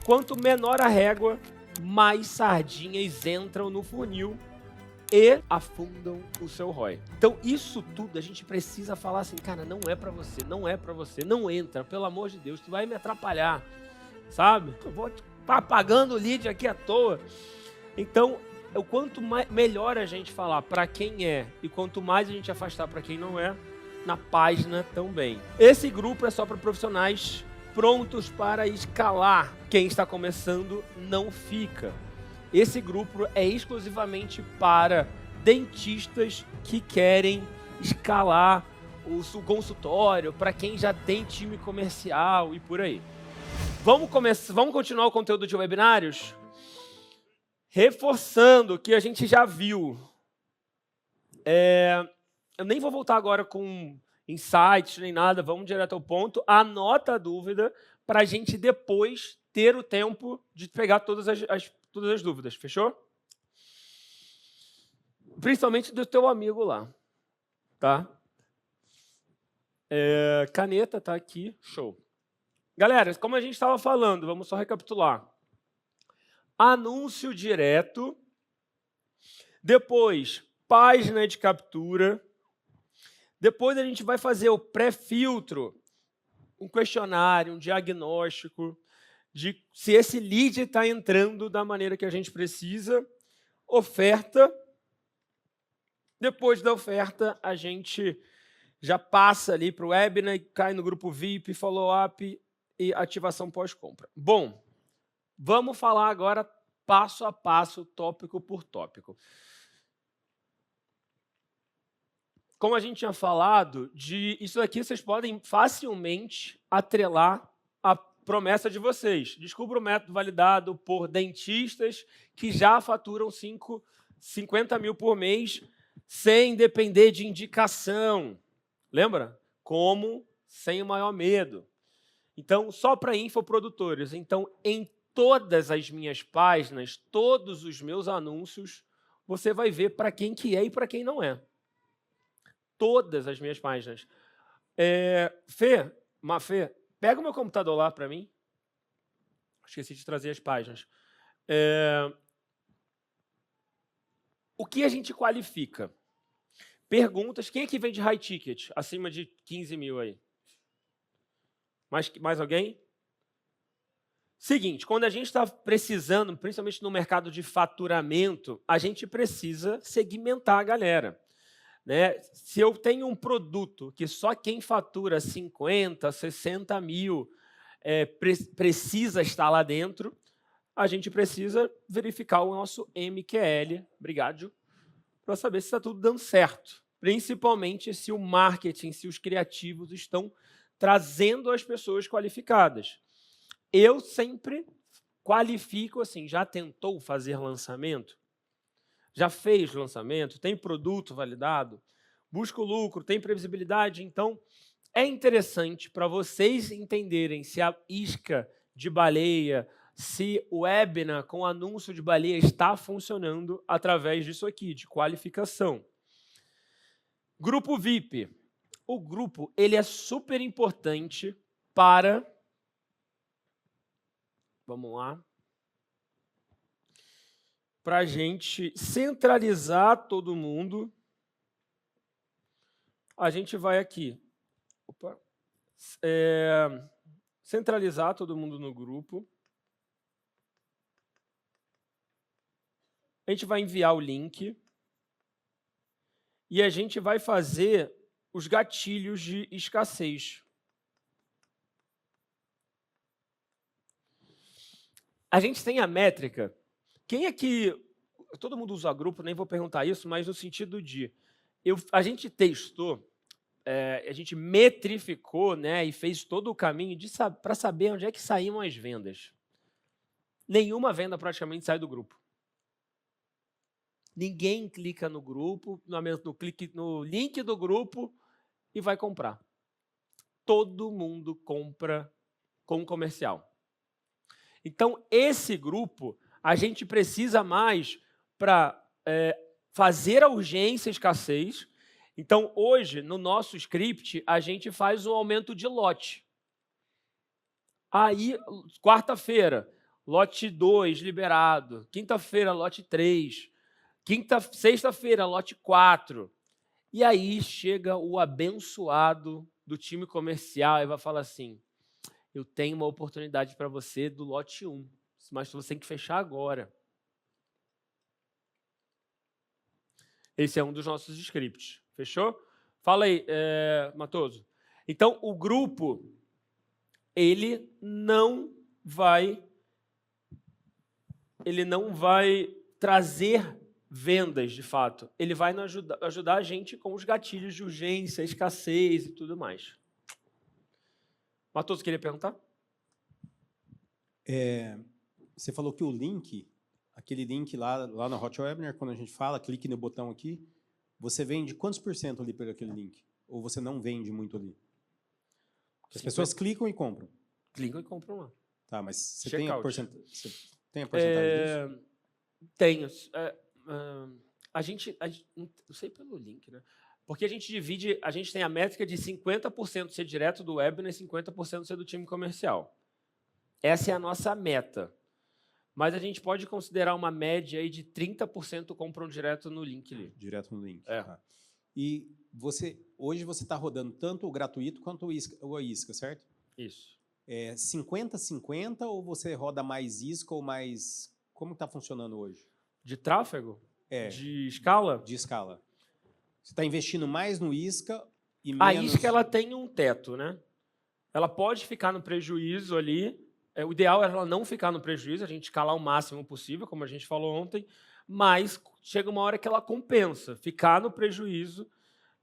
Quanto menor a régua, mais sardinhas entram no funil e afundam o seu ROI. Então, isso tudo a gente precisa falar assim, cara, não é pra você, não é pra você, não entra, pelo amor de Deus, tu vai me atrapalhar, sabe? Eu vou estar pagando o lead aqui à toa. Então, o quanto melhor a gente falar pra quem é e quanto mais a gente afastar pra quem não é, na página também. Esse grupo é só para profissionais prontos para escalar. Quem está começando não fica. Esse grupo é exclusivamente para dentistas que querem escalar o consultório, para quem já tem time comercial e por aí. Vamos continuar o conteúdo de webinários? Reforçando o que a gente já viu. Eu nem vou voltar agora com insights nem nada, vamos direto ao ponto. Anota a dúvida para a gente depois ter o tempo de pegar todas as dúvidas, fechou? Principalmente do teu amigo lá, tá? Caneta tá aqui, show. Galera, como a gente estava falando, vamos só recapitular. Anúncio direto, depois página de captura, depois a gente vai fazer o pré-filtro, um questionário, um diagnóstico de se esse lead está entrando da maneira que a gente precisa, oferta. Depois da oferta, a gente já passa ali para o webinar, cai no grupo VIP, follow-up e ativação pós-compra. Bom, vamos falar agora passo a passo, tópico por tópico. Como a gente tinha falado, isso aqui vocês podem facilmente atrelar a promessa de vocês. Descubra o método validado por dentistas que já faturam 50 mil por mês sem depender de indicação. Lembra? Como sem o maior medo. Então, só para infoprodutores. Então, em todas as minhas páginas, todos os meus anúncios, você vai ver para quem que é e para quem não é. Todas as minhas páginas. Fê, pega o meu computador lá para mim. Esqueci de trazer as páginas. O que a gente qualifica? Perguntas. Quem é que vende high ticket? Acima de 15 mil aí? Mais alguém? Seguinte, quando a gente está precisando, principalmente no mercado de faturamento, a gente precisa segmentar a galera. Né? Se eu tenho um produto que só quem fatura 50, 60 mil precisa estar lá dentro, a gente precisa verificar o nosso MQL, obrigado, para saber se está tudo dando certo. Principalmente se o marketing, se os criativos estão trazendo as pessoas qualificadas. Eu sempre qualifico assim, já tentou fazer lançamento? Já fez lançamento? Tem produto validado? Busca o lucro? Tem previsibilidade? Então, é interessante para vocês entenderem se a isca de baleia, se o webinar com anúncio de baleia está funcionando através disso aqui, de qualificação. Grupo VIP. O grupo ele é super importante para... Vamos lá. Para a gente centralizar todo mundo, a gente vai aqui. Opa. Centralizar todo mundo no grupo. A gente vai enviar o link. E a gente vai fazer os gatilhos de escassez. A gente tem a métrica. Quem é que... Todo mundo usa grupo, nem vou perguntar isso, mas no sentido de... a gente testou, a gente metrificou, né, e fez todo o caminho para saber onde é que saíam as vendas. Nenhuma venda praticamente sai do grupo. Ninguém clica no grupo, no link do grupo e vai comprar. Todo mundo compra com comercial. Então, esse grupo, a gente precisa mais para fazer a urgência e escassez. Então, hoje, no nosso script, a gente faz um aumento de lote. Aí, quarta-feira, lote 2 liberado, quinta-feira, lote 3, sexta-feira, lote 4. E aí chega o abençoado do time comercial e vai falar assim, eu tenho uma oportunidade para você do lote 1, mas você tem que fechar agora. Esse é um dos nossos scripts. Fechou? Fala aí, Matoso. Então, o grupo, ele não vai trazer vendas, de fato. Ele vai ajudar a gente com os gatilhos de urgência, escassez e tudo mais. Matoso, queria perguntar? Você falou que o link, aquele link lá no Hot Webinar, quando a gente fala, clique no botão aqui, você vende quantos % ali por aquele link? Ou você não vende muito ali? Porque as pessoas clicam e compram. Clicam e compram lá. Tá, mas você tem a porcentagem disso? Tenho. Eu sei pelo link, né? Porque a gente tem a métrica de 50% ser direto do webinar e 50% ser do time comercial. Essa é a nossa meta. Mas a gente pode considerar uma média aí de 30% compram direto no link ali. Direto no link. É. Tá. E hoje você está rodando tanto o gratuito quanto o isca, certo? Isso. 50-50 ou você roda mais isca ou mais... Como está funcionando hoje? De tráfego? De escala? De escala. Você está investindo mais no isca e menos... A isca ela tem um teto, né? Ela pode ficar no prejuízo ali. O ideal é ela não ficar no prejuízo, a gente escalar o máximo possível, como a gente falou ontem, mas chega uma hora que ela compensa, ficar no prejuízo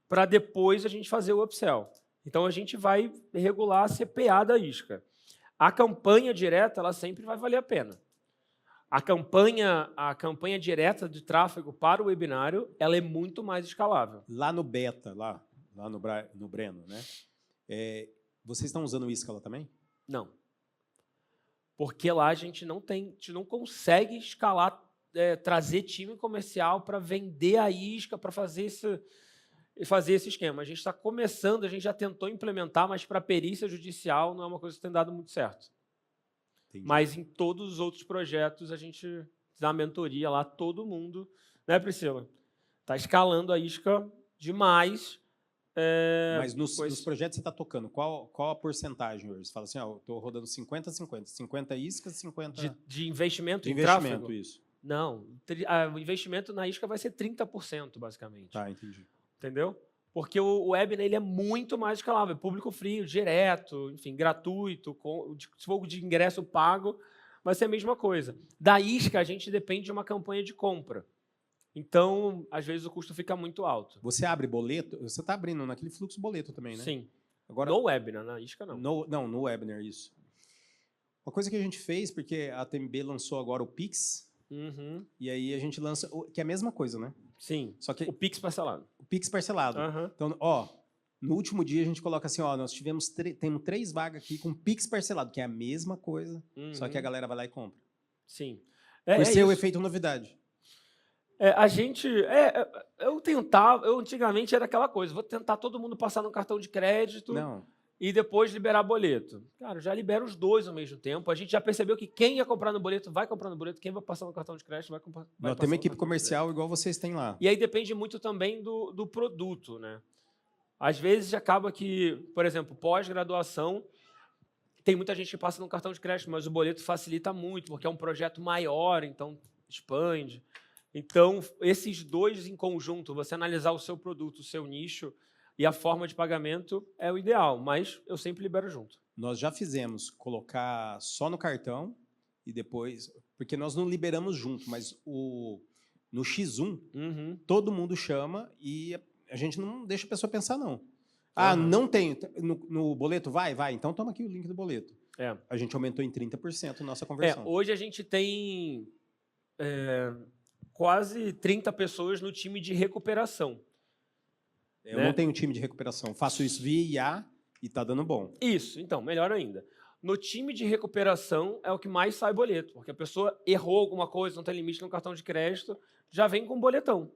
para depois a gente fazer o upsell. Então, a gente vai regular a CPA da isca. A campanha direta, ela sempre vai valer a pena. A campanha direta de tráfego para o webinário, ela é muito mais escalável. Lá no beta, lá no Breno, né? Vocês estão usando o isca lá também? Não. Porque lá a gente não consegue escalar, trazer time comercial para vender a isca, para fazer esse esquema. A gente está começando, a gente já tentou implementar, mas para a perícia judicial não é uma coisa que tem dado muito certo. Entendi. Mas em todos os outros projetos a gente dá mentoria lá, todo mundo, né, Priscila? Está escalando a isca demais. Mas nos projetos você está tocando, qual a porcentagem hoje? Você fala assim, estou rodando 50-50, 50 iscas, 50... De investimento em investimento, tráfego? Isso. Não, o investimento na isca vai ser 30%, basicamente. Tá, entendi. Entendeu? Porque o webinar ele é muito mais escalável, público frio, direto, enfim, gratuito, se for de ingresso pago, vai ser a mesma coisa. Da isca, a gente depende de uma campanha de compra. Então, às vezes, o custo fica muito alto. Você abre boleto? Você está abrindo naquele fluxo boleto também, né? Sim. Agora, no webinar, na isca não. No webinar, isso. Uma coisa que a gente fez, porque a TMB lançou agora o Pix, e aí a gente lança, que é a mesma coisa, né? Sim, só que o Pix parcelado. O Pix parcelado. Então, no último dia a gente coloca assim, nós temos 3 vagas aqui com Pix parcelado, que é a mesma coisa, só que a galera vai lá e compra. Sim. Por ser o efeito novidade. Eu antigamente era aquela coisa, vou tentar todo mundo passar no cartão de crédito e depois liberar boleto. Cara, eu já libero os dois ao mesmo tempo. A gente já percebeu que quem ia comprar no boleto vai comprar no boleto, quem vai passar no cartão de crédito vai comprar. Nós temos uma equipe comercial igual vocês têm lá. E aí depende muito também do produto, né? Às vezes acaba que, por exemplo, pós-graduação, tem muita gente que passa no cartão de crédito, mas o boleto facilita muito, porque é um projeto maior, então expande. Então, esses dois em conjunto, você analisar o seu produto, o seu nicho e a forma de pagamento é o ideal, mas eu sempre libero junto. Nós já fizemos colocar só no cartão e depois... Porque nós não liberamos junto, mas no X1, todo mundo chama e a gente não deixa a pessoa pensar, não. Não tem. No boleto? Vai. Então toma aqui o link do boleto. A gente aumentou em 30% a nossa conversão. Hoje a gente tem quase 30 pessoas no time de recuperação. Eu não tenho time de recuperação. Faço isso via IA e está dando bom. Isso, então, melhor ainda. No time de recuperação é o que mais sai boleto, porque a pessoa errou alguma coisa, não tem limite no cartão de crédito, já vem com boletão.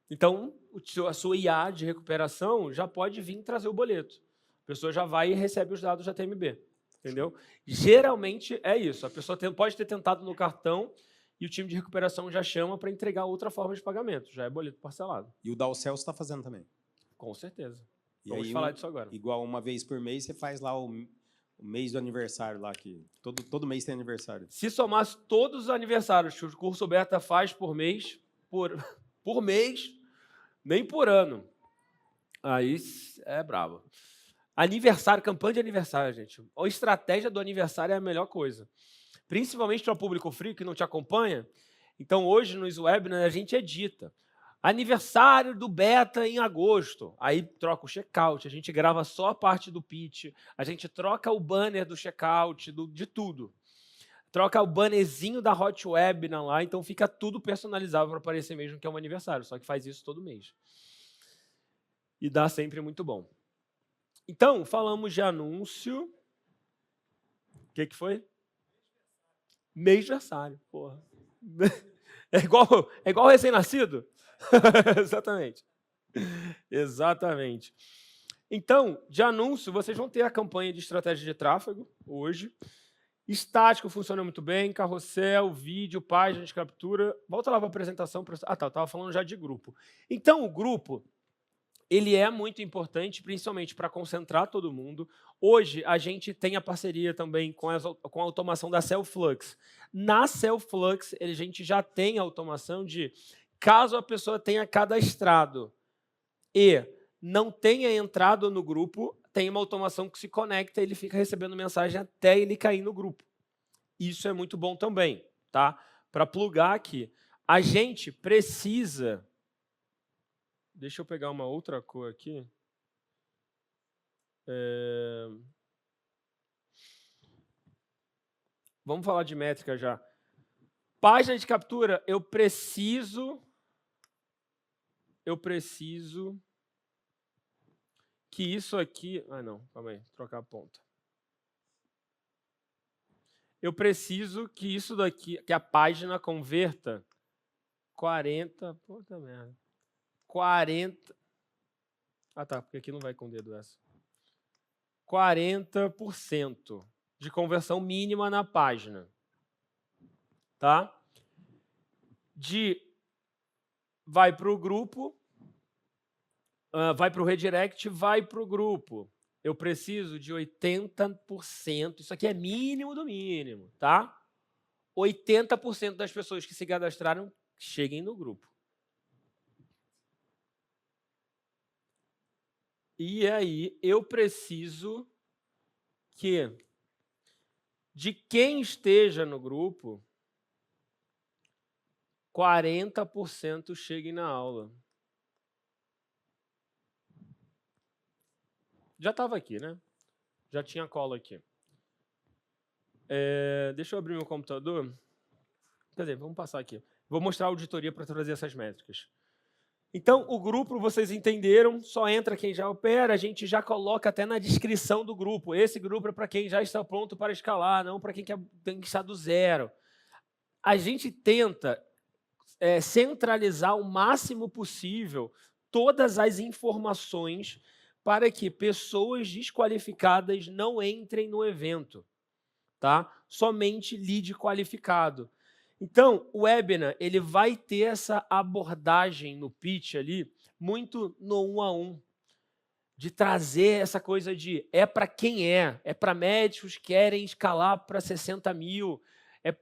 Então, a sua IA de recuperação já pode vir trazer o boleto. A pessoa já vai e recebe os dados da TMB. Entendeu? Geralmente é isso. A pessoa pode ter tentado no cartão e o time de recuperação já chama para entregar outra forma de pagamento. Já é boleto parcelado. E o Dalcel está fazendo também. Com certeza. E Vamos aí, falar disso agora. Igual uma vez por mês, você faz lá o mês do aniversário lá, que todo mês tem aniversário. Se somasse todos os aniversários que o curso Beta faz por mês, por mês, nem por ano, aí é brabo. Aniversário, campanha de aniversário, gente. A estratégia do aniversário é a melhor coisa. Principalmente para o público frio que não te acompanha. Então, hoje, nos webinars, a gente edita. Aniversário do Beta em agosto. Aí troca o checkout, a gente grava só a parte do pitch, a gente troca o banner do checkout, de tudo. Troca o bannerzinho da Hot Webinar lá, então fica tudo personalizável para parecer mesmo que é um aniversário, só que faz isso todo mês. E dá sempre muito bom. Então, falamos de anúncio. O que foi? Mêsversário, porra. É igual recém-nascido? Exatamente. Exatamente. Então, de anúncio, vocês vão ter a campanha de estratégia de tráfego hoje. Estático funciona muito bem, carrossel, vídeo, página de captura. Volta lá para a apresentação. Ah, tá, eu estava falando já de grupo. Então, o grupo, ele é muito importante, principalmente para concentrar todo mundo. Hoje, a gente tem a parceria também com a automação da Cellflux. Na Cellflux, a gente já tem a automação de, caso a pessoa tenha cadastrado e não tenha entrado no grupo, tem uma automação que se conecta e ele fica recebendo mensagem até ele cair no grupo. Isso é muito bom também, tá? Para plugar aqui. A gente precisa... Deixa eu pegar uma outra cor aqui. Vamos falar de métrica já. Página de captura, eu preciso que isso aqui... Ah, não, calma aí, trocar a ponta. Eu preciso que isso daqui, que a página converta 40... Puta merda. 40... Ah, tá, porque aqui não vai com o dedo essa. 40% de conversão mínima na página. Tá? Vai para o grupo, vai para o redirect, vai para o grupo. Eu preciso de 80%. Isso aqui é mínimo do mínimo, tá? 80% das pessoas que se cadastraram cheguem no grupo. E aí, eu preciso que, de quem esteja no grupo, 40% cheguem na aula. Já estava aqui, né? Já tinha cola aqui. Deixa eu abrir meu computador. Quer dizer, vamos passar aqui. Vou mostrar a auditoria para trazer essas métricas. Então, o grupo, vocês entenderam, só entra quem já opera, a gente já coloca até na descrição do grupo. Esse grupo é para quem já está pronto para escalar, não para quem tem que estar do zero. A gente tenta centralizar o máximo possível todas as informações para que pessoas desqualificadas não entrem no evento. Tá? Somente lead qualificado. Então, o webinar ele vai ter essa abordagem no pitch ali, muito no 1 a 1, de trazer essa coisa de para quem é para médicos que querem escalar para 60 mil,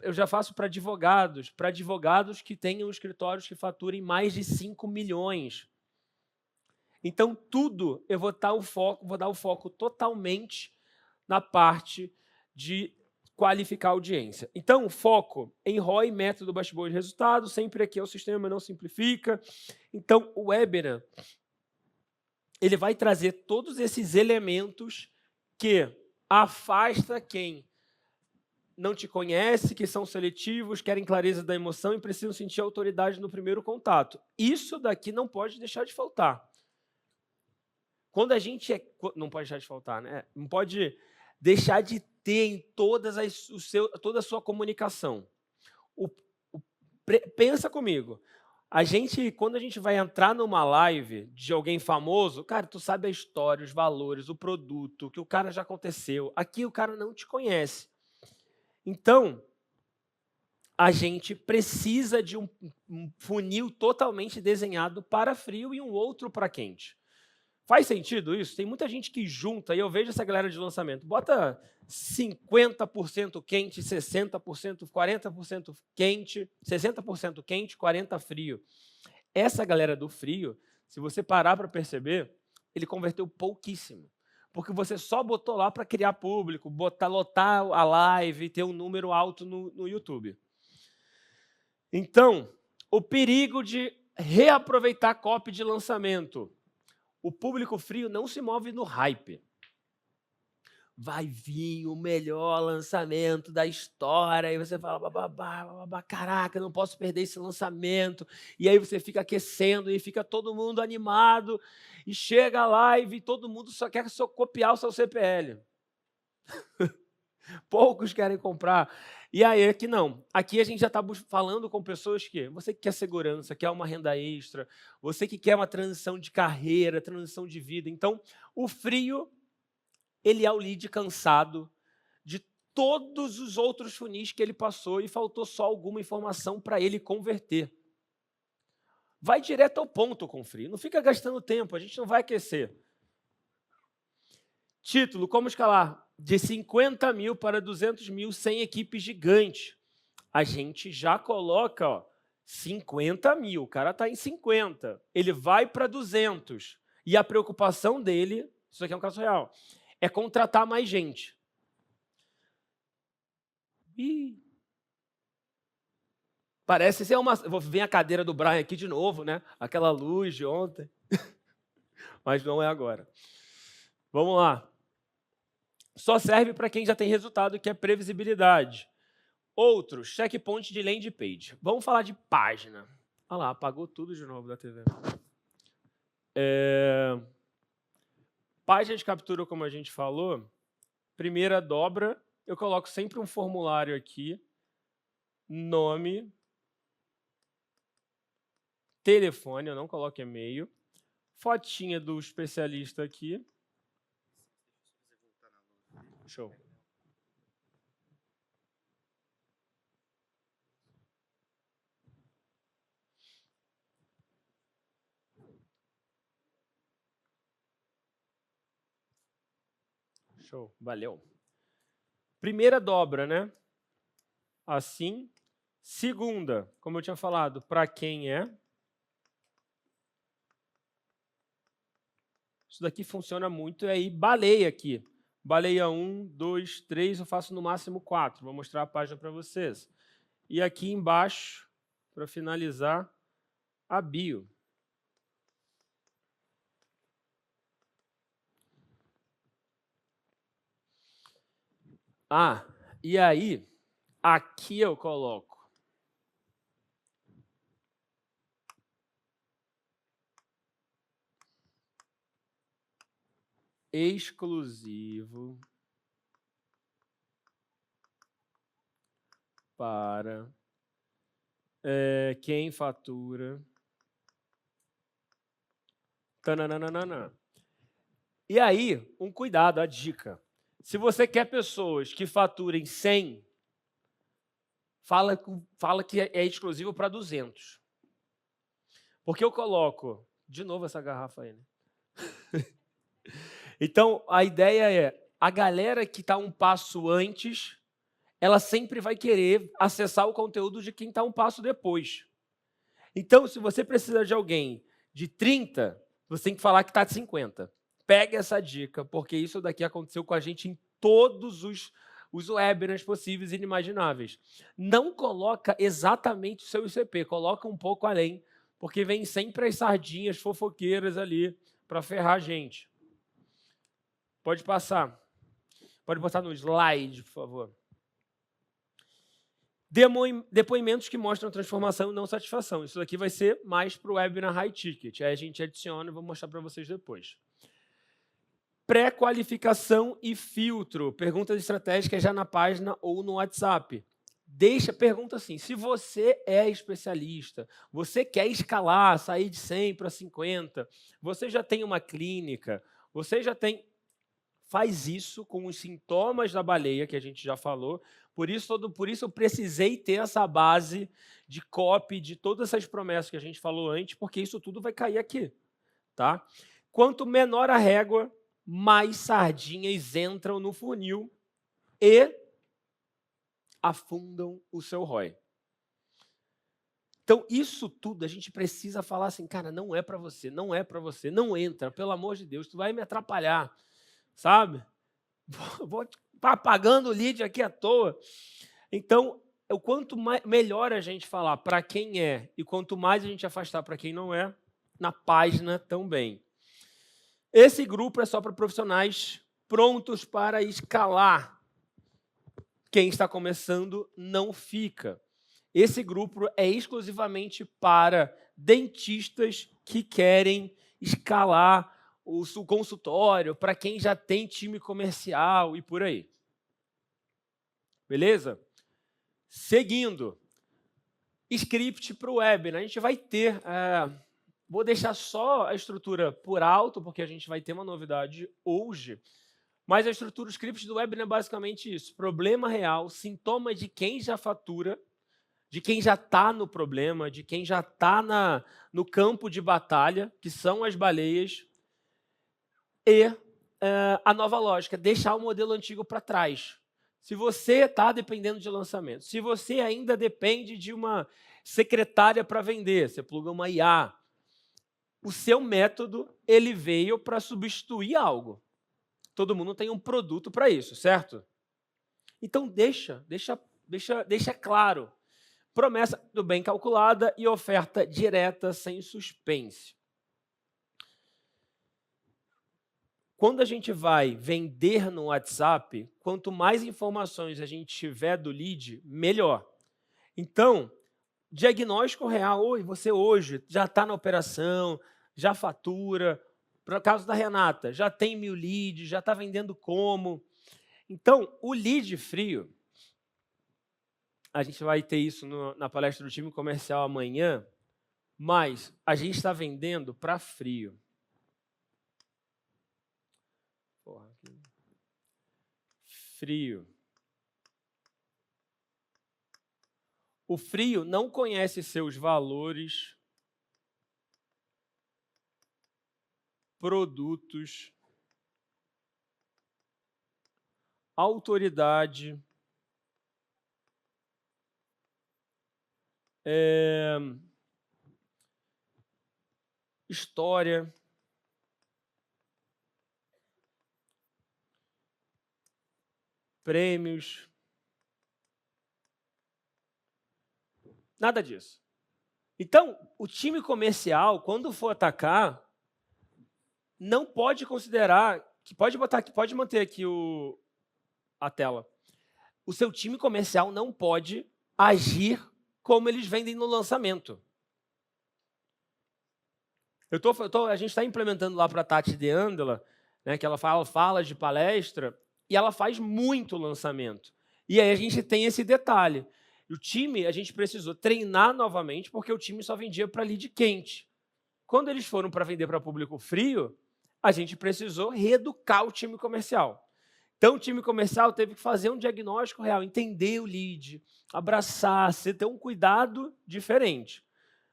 eu já faço para advogados que tenham escritórios que faturem mais de 5 milhões. Então, tudo eu vou dar o foco totalmente na parte de qualificar a audiência. Então, foco em ROI, método Basteboard de resultado, sempre aqui é o sistema, não simplifica. Então, o webinar ele vai trazer todos esses elementos que afasta quem não te conhece, que são seletivos, querem clareza da emoção e precisam sentir autoridade no primeiro contato. Isso daqui não pode deixar de faltar. Quando a gente não pode deixar de faltar, né? Não pode deixar de ter em toda a sua comunicação. Pensa comigo. Quando a gente vai entrar numa live de alguém famoso, cara, tu sabe a história, os valores, o produto, que o cara já aconteceu. Aqui o cara não te conhece. Então, a gente precisa de um funil totalmente desenhado para frio e um outro para quente. Faz sentido isso? Tem muita gente que junta, e eu vejo essa galera de lançamento, bota 50% quente, 60%, 40% quente, 60% quente, 40% frio. Essa galera do frio, se você parar para perceber, ele converteu pouquíssimo. Porque você só botou lá para criar público, lotar a live, ter um número alto no YouTube. Então, o perigo de reaproveitar copy de lançamento. O público frio não se move no hype. Vai vir o melhor lançamento da história, e você fala, bababá, caraca, não posso perder esse lançamento. E aí você fica aquecendo e fica todo mundo animado, e chega a live e todo mundo só quer copiar o seu CPL. Poucos querem comprar. E aí aqui não. Aqui a gente já está falando com pessoas que você que quer segurança, quer uma renda extra, você que quer uma transição de carreira, transição de vida. Então, o frio, ele é o lead cansado de todos os outros funis que ele passou e faltou só alguma informação para ele converter. Vai direto ao ponto com o frio. Não fica gastando tempo, a gente não vai aquecer. Título, como escalar? De 50 mil para 200 mil sem equipe gigante. A gente já coloca 50 mil, o cara está em 50, ele vai para 200. E a preocupação dele, isso aqui é um caso real, é contratar mais gente. Ih, parece ser uma... Vou ver a cadeira do Brian aqui de novo, né? Aquela luz de ontem. Mas não é agora. Vamos lá. Só serve para quem já tem resultado, que é previsibilidade. Outro, checkpoint de landing page. Vamos falar de página. Olha lá, apagou tudo de novo da TV. Página de captura, como a gente falou, primeira dobra, eu coloco sempre um formulário aqui, nome, telefone, eu não coloco e-mail, fotinha do especialista aqui. Show. Show, valeu. Primeira dobra, né? Assim. Segunda, como eu tinha falado, para quem é. Isso daqui funciona muito, e aí baleia aqui. Baleia 1, 2, 3, eu faço no máximo 4. Vou mostrar a página para vocês. E aqui embaixo, para finalizar, a bio. E aí, aqui eu coloco exclusivo para quem fatura. Tananana. E aí, um cuidado, a dica. Se você quer pessoas que faturem 100, fala que é exclusivo para 200. Porque eu coloco... De novo essa garrafa aí, né? Então, a ideia é, a galera que está um passo antes, ela sempre vai querer acessar o conteúdo de quem está um passo depois. Então, se você precisa de alguém de 30, você tem que falar que está de 50. Pega essa dica, porque isso daqui aconteceu com a gente em todos os webinars possíveis e inimagináveis. Não coloca exatamente o seu ICP, coloca um pouco além, porque vem sempre as sardinhas fofoqueiras ali para ferrar a gente. Pode passar. Pode botar no slide, por favor. Depoimentos que mostram transformação e não satisfação. Isso daqui vai ser mais para o webinar high ticket. Aí a gente adiciona e vou mostrar para vocês depois. Pré-qualificação e filtro. Perguntas estratégicas já na página ou no WhatsApp. pergunta assim, se você é especialista, você quer escalar, sair de 100 para 50, você já tem uma clínica, você já tem... Faz isso com os sintomas da baleia, que a gente já falou, por isso eu precisei ter essa base de copy, de todas essas promessas que a gente falou antes, porque isso tudo vai cair aqui. Tá? Quanto menor a régua, mais sardinhas entram no funil e afundam o seu ROI. Então, isso tudo a gente precisa falar assim, cara, não é para você, não é para você, não entra, pelo amor de Deus, tu vai me atrapalhar, sabe? Vou estar pagando o lead aqui à toa. Então, o quanto melhor a gente falar para quem é e quanto mais a gente afastar para quem não é, na página também. Esse grupo é só para profissionais prontos para escalar. Quem está começando não fica. Esse grupo é exclusivamente para dentistas que querem escalar o consultório, para quem já tem time comercial e por aí. Beleza? Seguindo. Script para o webinar. A gente vai ter... Vou deixar só a estrutura por alto, porque a gente vai ter uma novidade hoje. Mas a estrutura, o script do webinar é basicamente isso. Problema real, sintoma de quem já fatura, de quem já está no problema, de quem já está no campo de batalha, que são as baleias, e a nova lógica, deixar o modelo antigo para trás. Se você está dependendo de lançamento, se você ainda depende de uma secretária para vender, você pluga uma IA, o seu método ele veio para substituir algo. Todo mundo tem um produto para isso, certo? Então, deixa claro. Promessa do bem calculada e oferta direta sem suspense. Quando a gente vai vender no WhatsApp, quanto mais informações a gente tiver do lead, melhor. Então, diagnóstico real, oi, você hoje já está na operação, já fatura, para o caso da Renata, já tem 1000 leads, já está vendendo como. Então, o lead frio, a gente vai ter isso na palestra do time comercial amanhã, mas a gente está vendendo para frio. Frio. O frio não conhece seus valores, produtos, autoridade, história, prêmios, nada disso. Então, o time comercial, quando for atacar, não pode considerar, pode manter aqui a tela. O seu time comercial não pode agir como eles vendem no lançamento. A gente está implementando lá para a Tati de Andela, né, que ela fala de palestra, e ela faz muito lançamento. E aí a gente tem esse detalhe. O time, a gente precisou treinar novamente, porque o time só vendia para lead quente. Quando eles foram para vender para público frio, a gente precisou reeducar o time comercial. Então, o time comercial teve que fazer um diagnóstico real, entender o lead, abraçar, ter um cuidado diferente.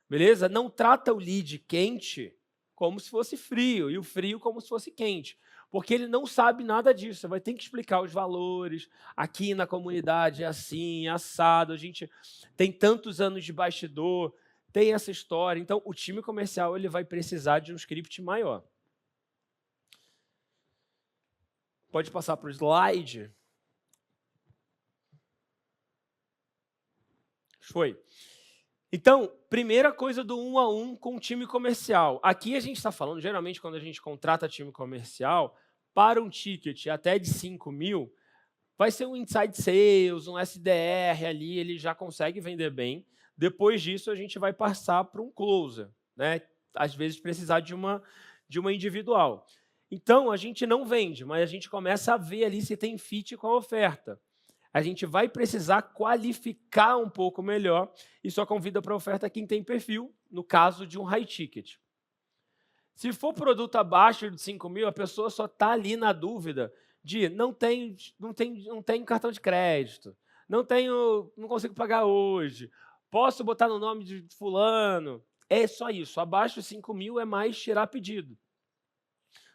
Beleza? Não trata o lead quente como se fosse frio e o frio como se fosse quente, porque ele não sabe nada disso. Você vai ter que explicar os valores. Aqui na comunidade é assim, é assado, a gente tem tantos anos de bastidor, tem essa história. Então, o time comercial ele vai precisar de um script maior. Pode passar para o slide. Foi. Então, primeira coisa do 1 a 1 com o time comercial. Aqui a gente está falando, geralmente, quando a gente contrata time comercial, para um ticket até de 5.000, vai ser um inside sales, um SDR ali, ele já consegue vender bem. Depois disso, a gente vai passar para um closer, né? Às vezes, precisar de uma individual. Então, a gente não vende, mas a gente começa a ver ali se tem fit com a oferta. a gente vai precisar qualificar um pouco melhor e só convida para a oferta quem tem perfil, no caso de um high ticket. Se for produto abaixo de 5 mil, a pessoa só está ali na dúvida de não tenho cartão de crédito, não consigo pagar hoje, posso botar no nome de fulano. É só isso. Abaixo de 5 mil é mais tirar pedido.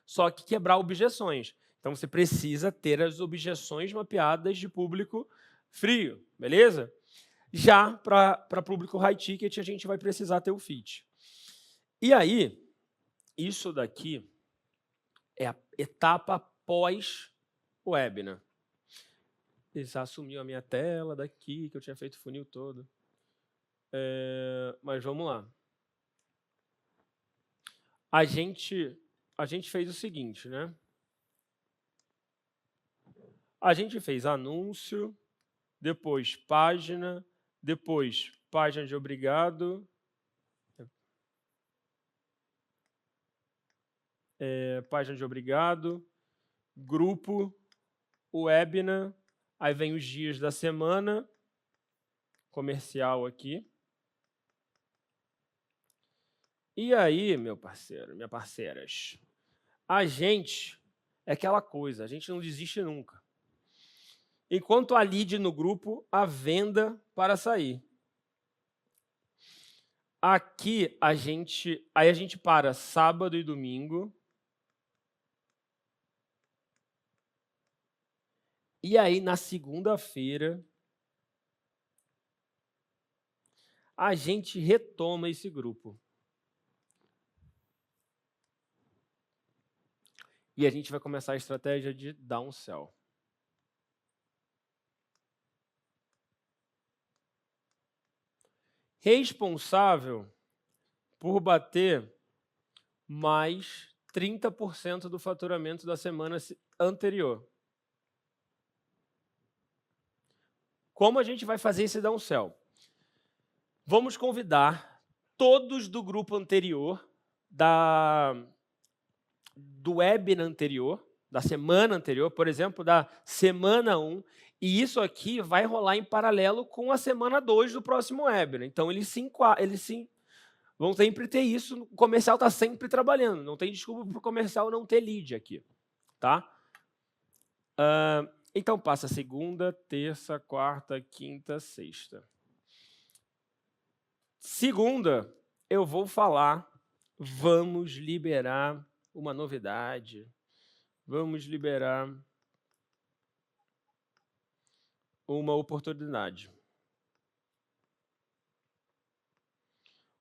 Só que quebrar objeções. Então, você precisa ter as objeções mapeadas de público frio, beleza? Já para público high ticket, a gente vai precisar ter o fit. E aí, isso daqui é a etapa pós-webinar. Já sumiu a minha tela daqui, que eu tinha feito o funil todo. Mas vamos lá. A gente fez o seguinte, né? A gente fez anúncio, depois página de obrigado, página de obrigado, grupo, webinar, aí vem os dias da semana, comercial aqui. E aí, meu parceiro, minhas parceiras, a gente é aquela coisa, a gente não desiste nunca. Enquanto há lead no grupo, há venda para sair. Aqui a gente para sábado e domingo. E aí, na segunda-feira, a gente retoma esse grupo. E a gente vai começar a estratégia de downsell. Responsável por bater mais 30% do faturamento da semana anterior. Como a gente vai fazer esse downsell? Vamos convidar todos do grupo anterior, do webinar anterior, da semana anterior, por exemplo, da semana 1, e isso aqui vai rolar em paralelo com a semana 2 do próximo webinar. Então, eles vão sempre ter isso, o comercial está sempre trabalhando, não tem desculpa para o comercial não ter lead aqui. Tá? Então, passa segunda, terça, quarta, quinta, sexta. Segunda, eu vou falar, vamos liberar uma novidade, vamos liberar uma oportunidade.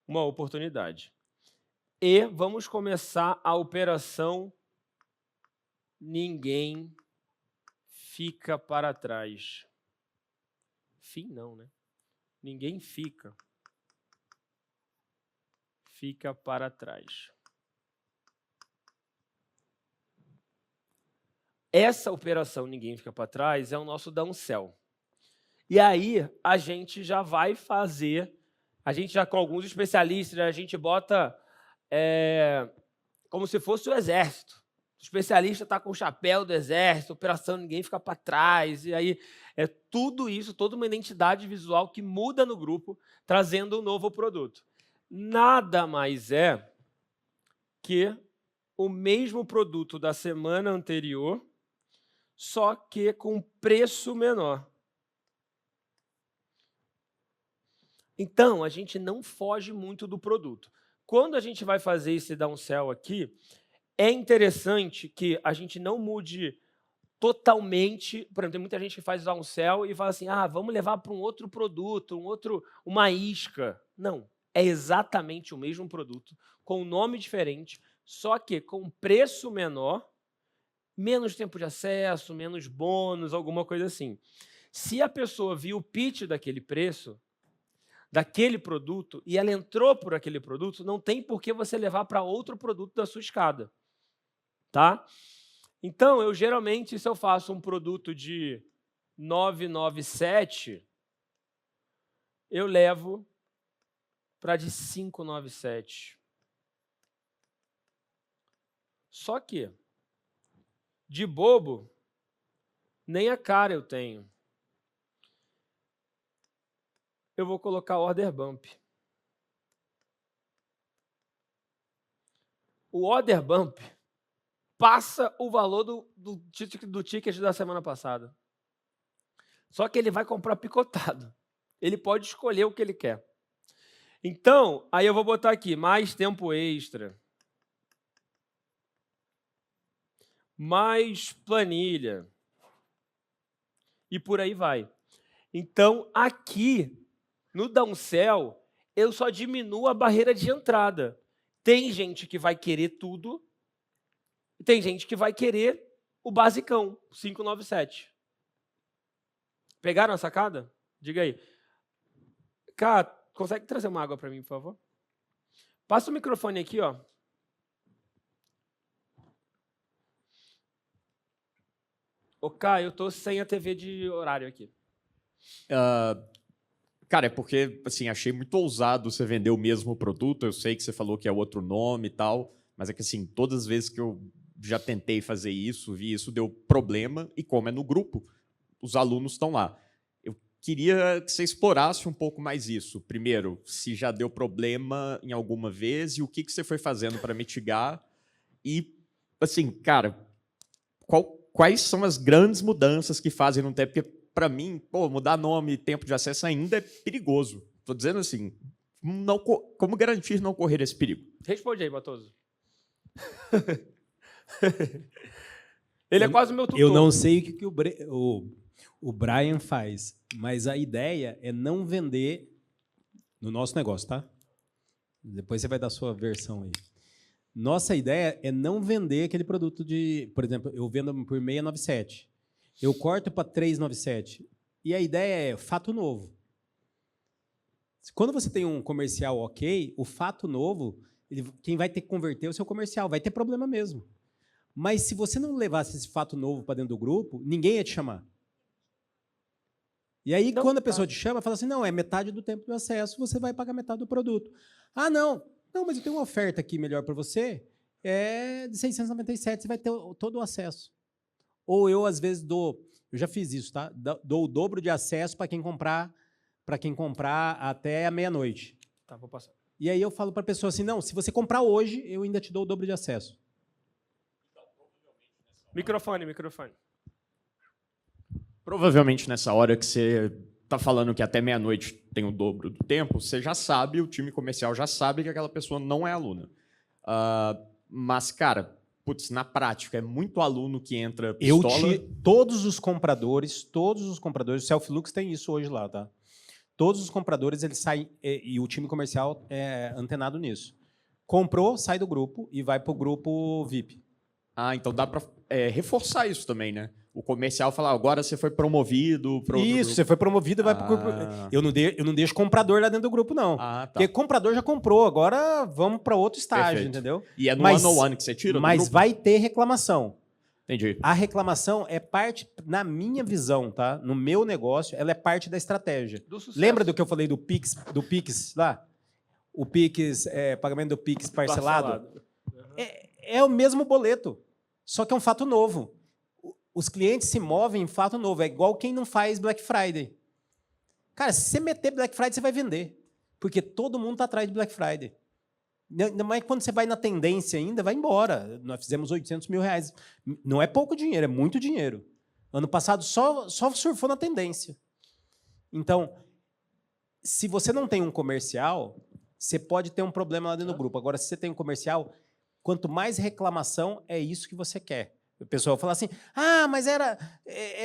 Uma oportunidade. E vamos começar a operação Ninguém Fica para Trás. Fim não, né? Ninguém fica para trás. Essa operação Ninguém Fica para Trás é o nosso downsell. E aí, a gente já vai fazer, a gente já com alguns especialistas, a gente bota como se fosse o exército. O especialista está com o chapéu do exército, operação Ninguém Fica para Trás, e aí é tudo isso, toda uma identidade visual que muda no grupo, trazendo um novo produto. Nada mais é que o mesmo produto da semana anterior, só que com preço menor. Então, a gente não foge muito do produto. Quando a gente vai fazer esse downsell aqui, é interessante que a gente não mude totalmente. Por exemplo, tem muita gente que faz downsell e fala assim, vamos levar para um outro produto, uma isca. Não, é exatamente o mesmo produto, com um nome diferente, só que com preço menor, menos tempo de acesso, menos bônus, alguma coisa assim. Se a pessoa viu o pitch daquele preço, daquele produto, e ela entrou por aquele produto, não tem por que você levar para outro produto da sua escada. Tá? Então, eu geralmente, se eu faço um produto de 997, eu levo para de 597. Só que, de bobo, nem a cara eu tenho. eu vou colocar order bump. O order bump passa o valor do ticket da semana passada. Só que ele vai comprar picotado. Ele pode escolher o que ele quer. Então, aí eu vou botar aqui, mais tempo extra. Mais planilha. E por aí vai. Então, aqui, no downsell, eu só diminuo a barreira de entrada. Tem gente que vai querer tudo, e tem gente que vai querer o basicão, 597. Pegaram a sacada? Diga aí. Cá, consegue trazer uma água para mim, por favor? Passa o microfone aqui, ó. Ô, Cá, eu tô sem a TV de horário aqui. Cara, é porque, assim, achei muito ousado você vender o mesmo produto. Eu sei que você falou que é outro nome e tal, mas é que, assim, todas as vezes que eu já tentei fazer isso, vi isso, deu problema. E como é no grupo, os alunos estão lá. Eu queria que você explorasse um pouco mais isso. Primeiro, se já deu problema em alguma vez e o que você foi fazendo para mitigar. E, assim, cara, quais são as grandes mudanças que fazem no tempo? Porque, para mim, mudar nome e tempo de acesso ainda é perigoso. Estou dizendo assim, como garantir não correr esse perigo? Responde aí, Matoso. Ele é quase o meu tutor. Eu não sei o que o Brian faz, mas a ideia é não vender no nosso negócio, tá? Depois você vai dar a sua versão aí. Nossa ideia é não vender aquele produto de... Por exemplo, eu vendo por 697. Eu corto para 397. E a ideia é fato novo. Quando você tem um comercial ok, o fato novo, quem vai ter que converter é o seu comercial. Vai ter problema mesmo. Mas se você não levasse esse fato novo para dentro do grupo, ninguém ia te chamar. E aí, quando a pessoa te chama, fala assim, não, é metade do tempo do acesso, você vai pagar metade do produto. Ah, não, mas eu tenho uma oferta aqui melhor para você, é de 697, você vai ter todo o acesso. Ou eu, às vezes, eu já fiz isso, tá? Dou o dobro de acesso para quem comprar até a meia-noite. Tá, vou passar. E aí eu falo para a pessoa assim, não, se você comprar hoje, eu ainda te dou o dobro de acesso. Microfone. Provavelmente nessa hora que você está falando que até meia-noite tem o dobro do tempo, você já sabe, o time comercial já sabe que aquela pessoa não é aluna. Mas, cara, na prática, é muito aluno que entra pistola. Todos os compradores, o Self-Lux tem isso hoje lá, tá? Todos os compradores, eles saem, e o time comercial é antenado nisso. Comprou, sai do grupo e vai para o grupo VIP. Ah, então dá para reforçar isso também, né? O comercial falar, agora você foi promovido. Isso, você foi promovido e vai para o grupo. Eu não deixo comprador lá dentro do grupo, não. Tá. Porque comprador já comprou, agora vamos para outro estágio, perfeito. Entendeu? E é no one-on-one que você tira? Mas vai ter reclamação. Entendi. A reclamação é parte, na minha visão, tá? No meu negócio, ela é parte da estratégia. Lembra do que eu falei do Pix lá? O Pix, pagamento do Pix parcelado? É o mesmo boleto, só que é um fato novo. Os clientes se movem em fato novo. É igual quem não faz Black Friday. Cara, se você meter Black Friday, você vai vender. Porque todo mundo está atrás de Black Friday. Mas quando você vai na tendência ainda, vai embora. Nós fizemos 800 mil reais. Não é pouco dinheiro, é muito dinheiro. Ano passado só surfou na tendência. Então, se você não tem um comercial, você pode ter um problema lá dentro do grupo. Agora, se você tem um comercial, quanto mais reclamação, é isso que você quer. O pessoal fala assim, mas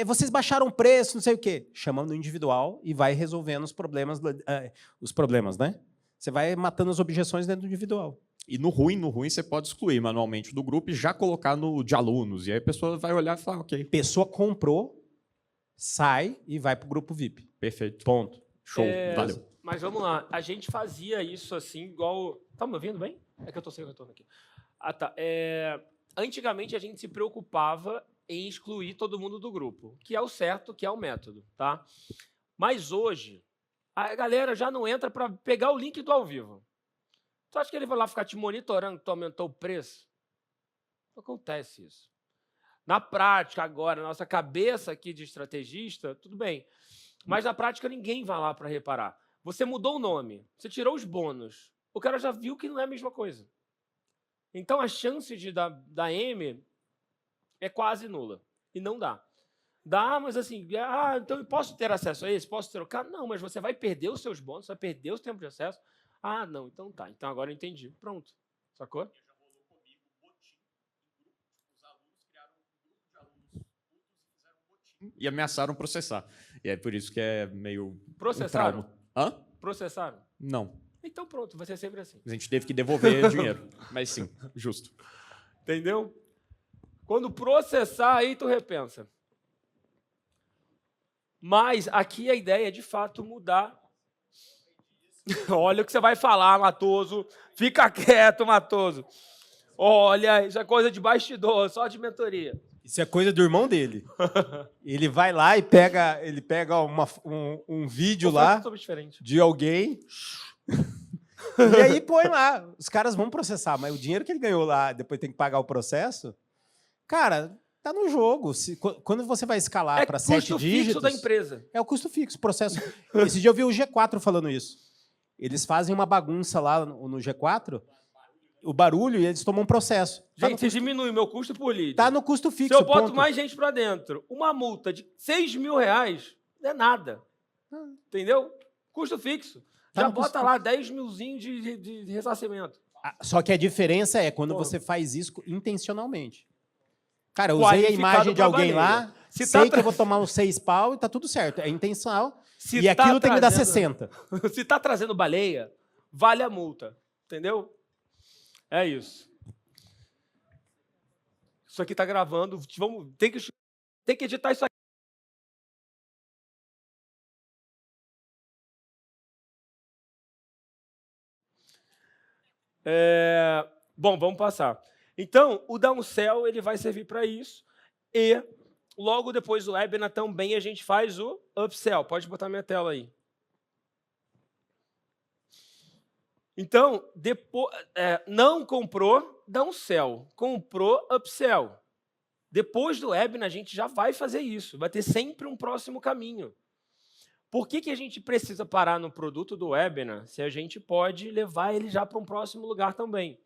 vocês baixaram o preço, não sei o quê. Chamando no individual e vai resolvendo os problemas, né? Você vai matando as objeções dentro do individual. E no ruim, você pode excluir manualmente do grupo e já colocar no de alunos. E aí a pessoa vai olhar e falar, ok. Pessoa comprou, sai e vai para o grupo VIP. Perfeito. Ponto. Show. Valeu. Mas vamos lá. A gente fazia isso assim, igual... Tá me ouvindo bem? É que eu tô sem retorno aqui. Ah, tá. Antigamente, a gente se preocupava em excluir todo mundo do grupo, que é o certo, que é o método, tá? Mas hoje, a galera já não entra para pegar o link do ao vivo. Tu acha que ele vai lá ficar te monitorando que tu aumentou o preço? Não acontece isso. Na prática, agora, na nossa cabeça aqui de estrategista, tudo bem. Mas na prática, ninguém vai lá para reparar. Você mudou o nome, você tirou os bônus. O cara já viu que não é a mesma coisa. Então, a chance de dar M é quase nula. E não dá. Dá, mas assim, então eu posso ter acesso a esse? Posso trocar? Não, mas você vai perder os seus bônus, vai perder o tempo de acesso. Ah, não, então tá. Então agora eu entendi. Pronto. Sacou? E ameaçaram processar. E é por isso que é meio Processaram? um trauma. Hã? Processaram? Não. Então pronto, vai ser sempre assim. A gente teve que devolver dinheiro. Mas sim, justo. Entendeu? Quando processar, aí tu repensa. Mas aqui a ideia é, de fato, mudar. Olha o que você vai falar, Matoso. Fica quieto, Matoso. Olha, isso é coisa de bastidor, só de mentoria. Isso é coisa do irmão dele. Ele vai lá e pega um vídeo lá de alguém e aí põe lá. Os caras vão processar, mas o dinheiro que ele ganhou lá, depois tem que pagar o processo, cara, tá no jogo. Quando você vai escalar para 7 dígitos... É o custo fixo da empresa. É o custo fixo, processo. Esse dia eu vi o G4 falando isso. Eles fazem uma bagunça lá no G4... o barulho e eles tomam um processo. Gente, você diminui meu custo por lead. Está no custo fixo. Se eu boto mais gente para dentro, uma multa de R$6 mil não é nada. Entendeu? Custo fixo. Já bota lá 10 milzinho de ressarcimento. Só que a diferença é quando você faz isso intencionalmente. Cara, eu usei a imagem de alguém lá, sei que eu vou tomar uns 6 pau e tá tudo certo. É intencional. E aquilo tem que dar 60. Se tá trazendo baleia, vale a multa. Entendeu? É isso. Isso aqui está gravando. Tem que editar isso aqui. Bom, vamos passar. Então, o downsell ele vai servir para isso. E logo depois do webinar também a gente faz o upsell. Pode botar minha tela aí. Então, não comprou, downsell. Comprou, upsell. Depois do webinar, a gente já vai fazer isso. Vai ter sempre um próximo caminho. Por que a gente precisa parar no produto do webinar se a gente pode levar ele já para um próximo lugar também?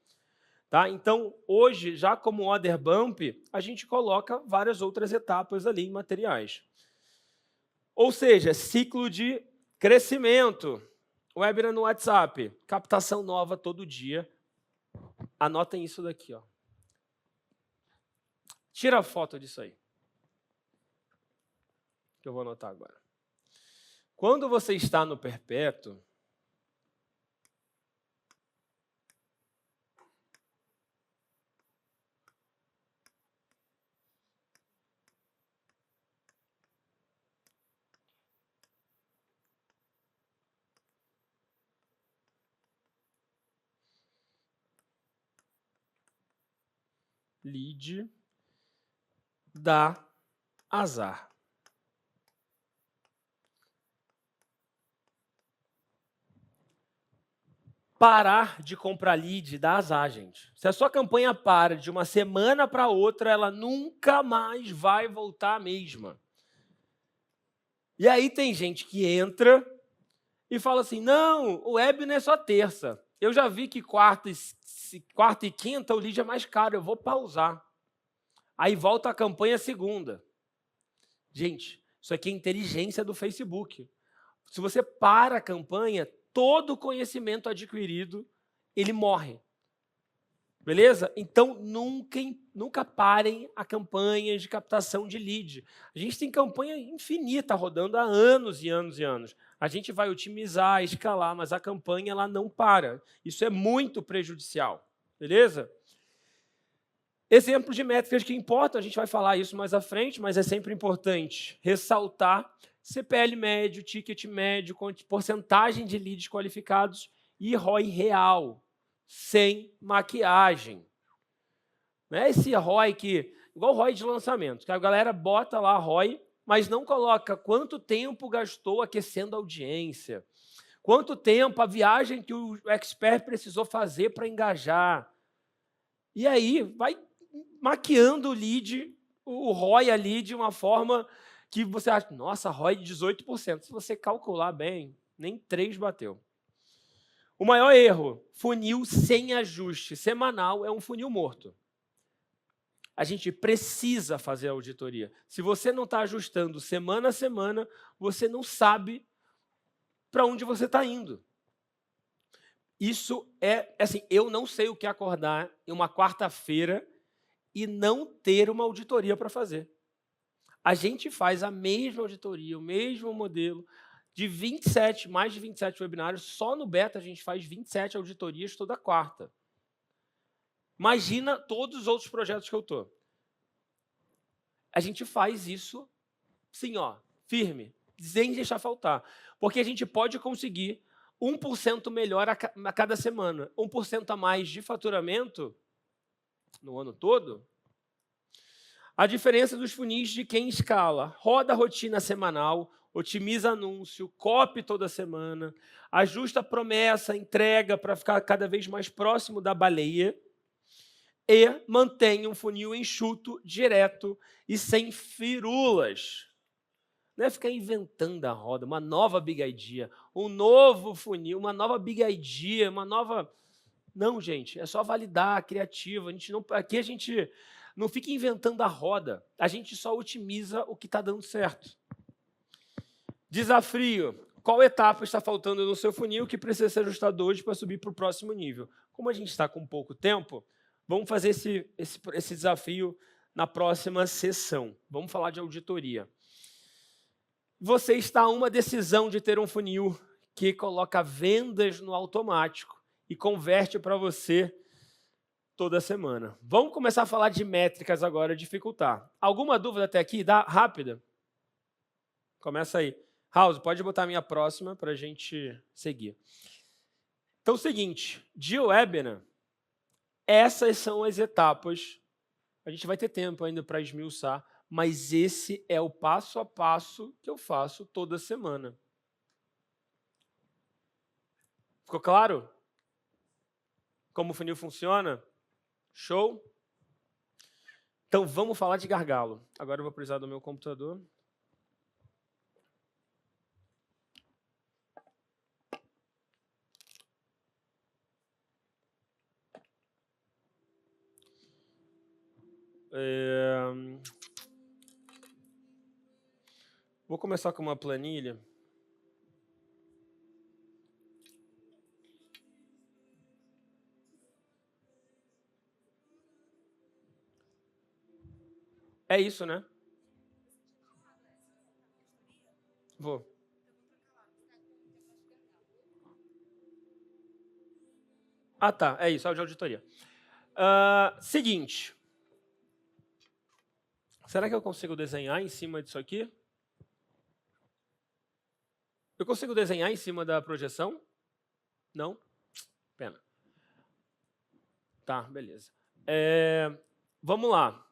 Tá? Então, hoje, já como order bump, a gente coloca várias outras etapas ali em materiais. Ou seja, ciclo de crescimento. Webinar no WhatsApp, captação nova todo dia. Anotem isso daqui. Ó. Tira a foto disso aí. Que eu vou anotar agora. Quando você está no perpétuo, lead dá azar. Parar de comprar lead dá azar, gente. Se a sua campanha para de uma semana para outra, ela nunca mais vai voltar a mesma. E aí tem gente que entra e fala assim, não, o webinar é só terça. Eu já vi que quarta e quinta o lead é mais caro, eu vou pausar. Aí volta a campanha segunda. Gente, isso aqui é inteligência do Facebook. Se você para a campanha, todo o conhecimento adquirido, ele morre. Beleza? Então, nunca parem a campanha de captação de lead. A gente tem campanha infinita rodando há anos e anos e anos. A gente vai otimizar, escalar, mas a campanha ela não para. Isso é muito prejudicial. Beleza? Exemplos de métricas que importam, a gente vai falar isso mais à frente, mas é sempre importante ressaltar CPL médio, ticket médio, porcentagem de leads qualificados e ROI real, sem maquiagem. Não é esse ROI igual o ROI de lançamento, que a galera bota lá ROI, mas não coloca quanto tempo gastou aquecendo a audiência, quanto tempo a viagem que o expert precisou fazer para engajar. E aí vai maquiando o lead, o ROI ali de uma forma que você acha, nossa, ROI de 18%. Se você calcular bem, Nem 3 bateu. O maior erro, funil sem ajuste semanal é um funil morto. A gente precisa fazer a auditoria. Se você não está ajustando semana a semana, você não sabe para onde você está indo. Isso é, assim, eu não sei o que acordar em uma quarta-feira e não ter uma auditoria para fazer. A gente faz a mesma auditoria, o mesmo modelo, de 27, mais de 27 webinários, só no beta a gente faz 27 auditorias toda quarta. Imagina todos os outros projetos que eu estou. A gente faz isso, sim, ó, firme, sem deixar faltar. Porque a gente pode conseguir 1% melhor a cada semana, 1% a mais de faturamento no ano todo. A diferença dos funis de quem escala, roda a rotina semanal, otimiza anúncio, copy toda semana, ajusta a promessa, entrega para ficar cada vez mais próximo da baleia e mantém um funil enxuto, direto e sem firulas. Não é ficar inventando a roda, uma nova Big Idea, um novo funil, uma nova Big Idea, uma nova... Não, gente, é só validar, criativo. Aqui a gente não fica inventando a roda, a gente só otimiza o que está dando certo. Desafio. Qual etapa está faltando no seu funil que precisa ser ajustado hoje para subir para o próximo nível? Como a gente está com pouco tempo, vamos fazer esse desafio na próxima sessão. Vamos falar de auditoria. Você está a uma decisão de ter um funil que coloca vendas no automático e converte para você toda semana. Vamos começar a falar de métricas agora, dificultar. Alguma dúvida até aqui? Dá rápida? Começa aí. House, pode botar a minha próxima para a gente seguir. Então, é o seguinte, de webinar, essas são as etapas. A gente vai ter tempo ainda para esmiuçar, mas esse é o passo a passo que eu faço toda semana. Ficou claro? Como o funil funciona? Show? Então, vamos falar de gargalo. Agora eu vou precisar do meu computador. Vou começar com uma planilha. É isso, né? Vou. Ah, tá. É isso, áudio de auditoria. Seguinte. Será que eu consigo desenhar em cima disso aqui? Eu consigo desenhar em cima da projeção? Não? Pena. Tá, beleza. Vamos lá.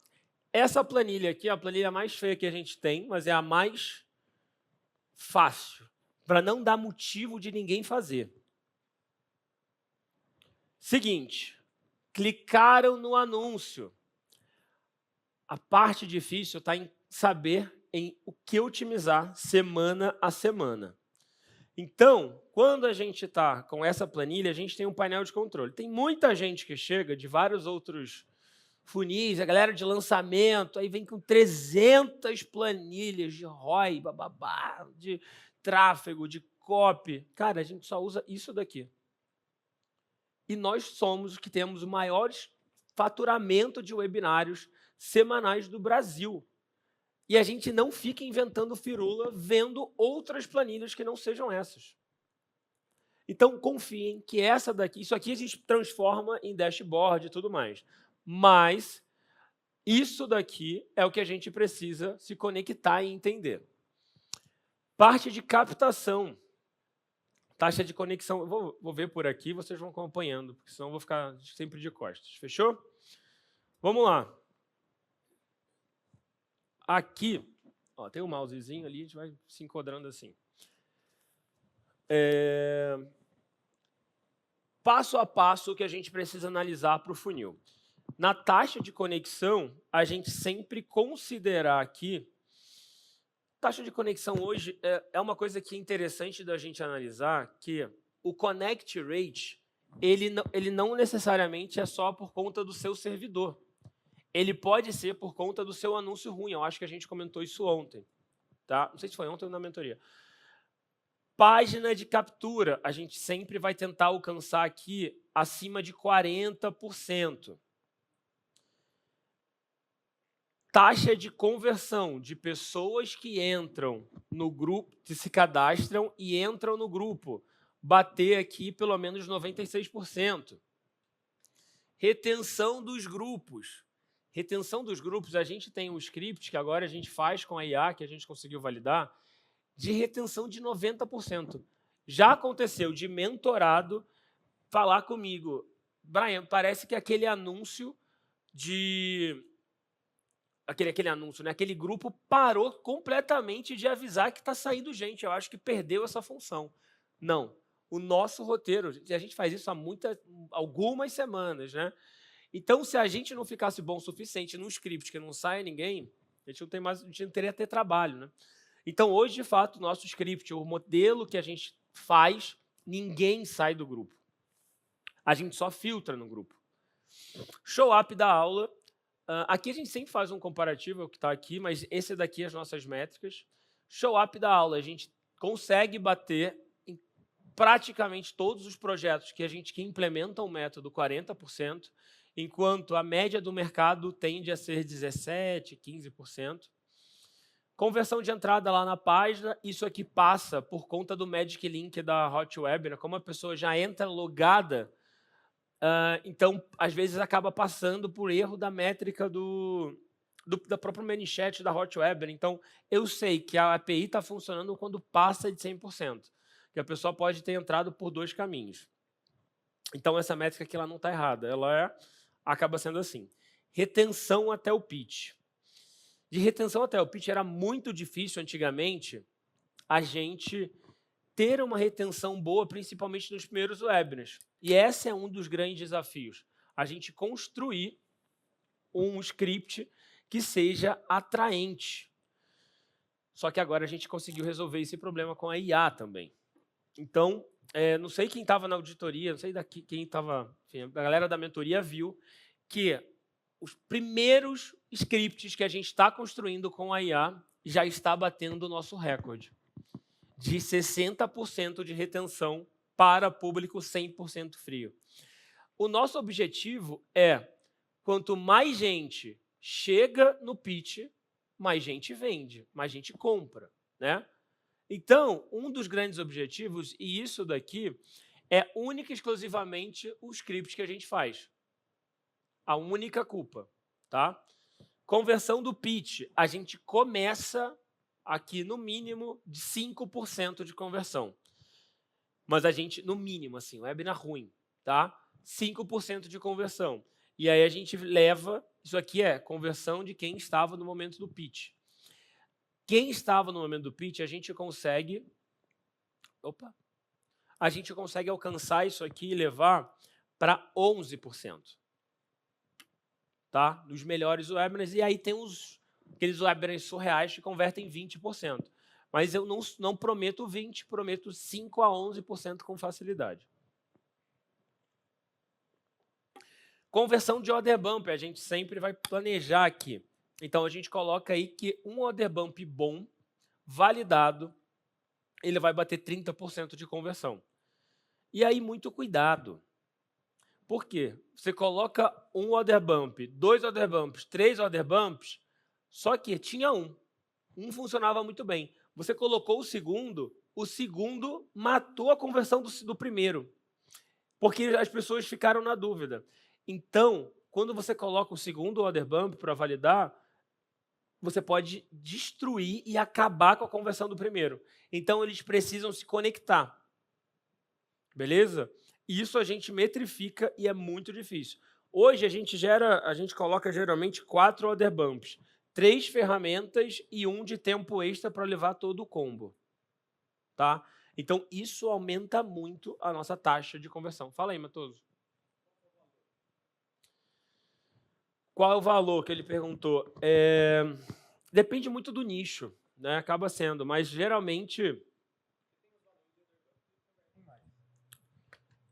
Essa planilha aqui é a planilha mais feia que a gente tem, mas é a mais fácil, para não dar motivo de ninguém fazer. Seguinte, clicaram no anúncio. A parte difícil está em saber em o que otimizar semana a semana. Então, quando a gente está com essa planilha, a gente tem um painel de controle. Tem muita gente que chega de vários outros funis, a galera de lançamento, aí vem com 300 planilhas de ROI, bababá, de tráfego, de copy. Cara, a gente só usa isso daqui. E nós somos os que temos o maior faturamento de webinários semanais do Brasil. E a gente não fica inventando firula vendo outras planilhas que não sejam essas. Então, confiem que essa daqui, isso aqui a gente transforma em dashboard e tudo mais. Mas isso daqui é o que a gente precisa se conectar e entender. Parte de captação. Taxa de conexão. Eu vou ver por aqui, vocês vão acompanhando, porque senão eu vou ficar sempre de costas. Fechou? Vamos lá. Aqui, ó, tem um mousezinho ali, a gente vai se enquadrando assim. Passo a passo o que a gente precisa analisar para o funil. Na taxa de conexão, a gente sempre considerar aqui taxa de conexão hoje é uma coisa que é interessante da gente analisar, que o connect rate, ele não necessariamente é só por conta do seu servidor. Ele pode ser por conta do seu anúncio ruim. Eu acho que a gente comentou isso ontem. Tá? Não sei se foi ontem ou na mentoria. Página de captura, a gente sempre vai tentar alcançar aqui acima de 40%. Taxa de conversão de pessoas que entram no grupo, que se cadastram e entram no grupo, bater aqui pelo menos 96%. Retenção dos grupos. Retenção dos grupos, a gente tem um script que agora a gente faz com a IA, que a gente conseguiu validar, de retenção de 90%. Já aconteceu de mentorado falar comigo, Brian, parece que aquele anúncio aquele anúncio, né? Aquele grupo parou completamente de avisar que está saindo gente. Eu acho que perdeu essa função. Não. O nosso roteiro, a gente faz isso há algumas semanas, né? Então, se a gente não ficasse bom o suficiente num script que não saia ninguém, a gente não teria ter trabalho, né? Então, hoje, de fato, o nosso script, o modelo que a gente faz, ninguém sai do grupo. A gente só filtra no grupo. Show up da aula. Aqui a gente sempre faz um comparativo, é o que está aqui, mas esse daqui é as nossas métricas. Show up da aula, a gente consegue bater em praticamente todos os projetos que implementam o método 40%, enquanto a média do mercado tende a ser 17%, 15%. Conversão de entrada lá na página, isso aqui passa por conta do Magic Link da Hot Web, né? Como a pessoa já entra logada, então, às vezes, acaba passando por erro da métrica da própria ManyChat da Hot Web. Então, eu sei que a API está funcionando quando passa de 100%, que a pessoa pode ter entrado por 2 caminhos. Então, essa métrica aqui ela não está errada, acaba sendo assim. Retenção até o pitch. De retenção até o pitch era muito difícil antigamente a gente ter uma retenção boa, principalmente nos primeiros webinars. E esse é um dos grandes desafios, a gente construir um script que seja atraente. Só que agora a gente conseguiu resolver esse problema com a IA também. Então, não sei quem estava na auditoria, não sei daqui quem estava, a galera da mentoria viu que os primeiros scripts que a gente está construindo com a IA já está batendo o nosso recorde de 60% de retenção para público 100% frio. O nosso objetivo é, quanto mais gente chega no pitch, mais gente vende, mais gente compra, né? Então, um dos grandes objetivos, e isso daqui, é única e exclusivamente o script que a gente faz. A única culpa, tá? Conversão do pitch, a gente começa aqui no mínimo de 5% de conversão. Mas a gente, no mínimo, assim, webinar ruim, tá? 5% de conversão. E aí a gente leva, isso aqui é conversão de quem estava no momento do pitch. Quem estava no momento do pitch, a gente consegue alcançar isso aqui e levar para 11%. Tá? Dos melhores webinars, e aí tem aqueles webinars surreais que convertem 20%. Mas eu não prometo 20%, prometo 5% a 11% com facilidade. Conversão de order bump, a gente sempre vai planejar aqui. Então, a gente coloca aí que um order bump bom, validado, ele vai bater 30% de conversão. E aí, muito cuidado. Por quê? Você coloca um order bump, 2 order bumps, 3 order bumps, só que tinha um. Um funcionava muito bem. Você colocou o segundo matou a conversão do primeiro, porque as pessoas ficaram na dúvida. Então, quando você coloca o segundo order bump para validar, você pode destruir e acabar com a conversão do primeiro. Então, eles precisam se conectar. Beleza? Isso a gente metrifica e é muito difícil. Hoje, a gente coloca geralmente 4 order bumps, 3 ferramentas e 1 de tempo extra para levar todo o combo. Tá? Então, isso aumenta muito a nossa taxa de conversão. Fala aí, Matoso. Qual é o valor que ele perguntou? Depende muito do nicho. né? Acaba sendo, mas geralmente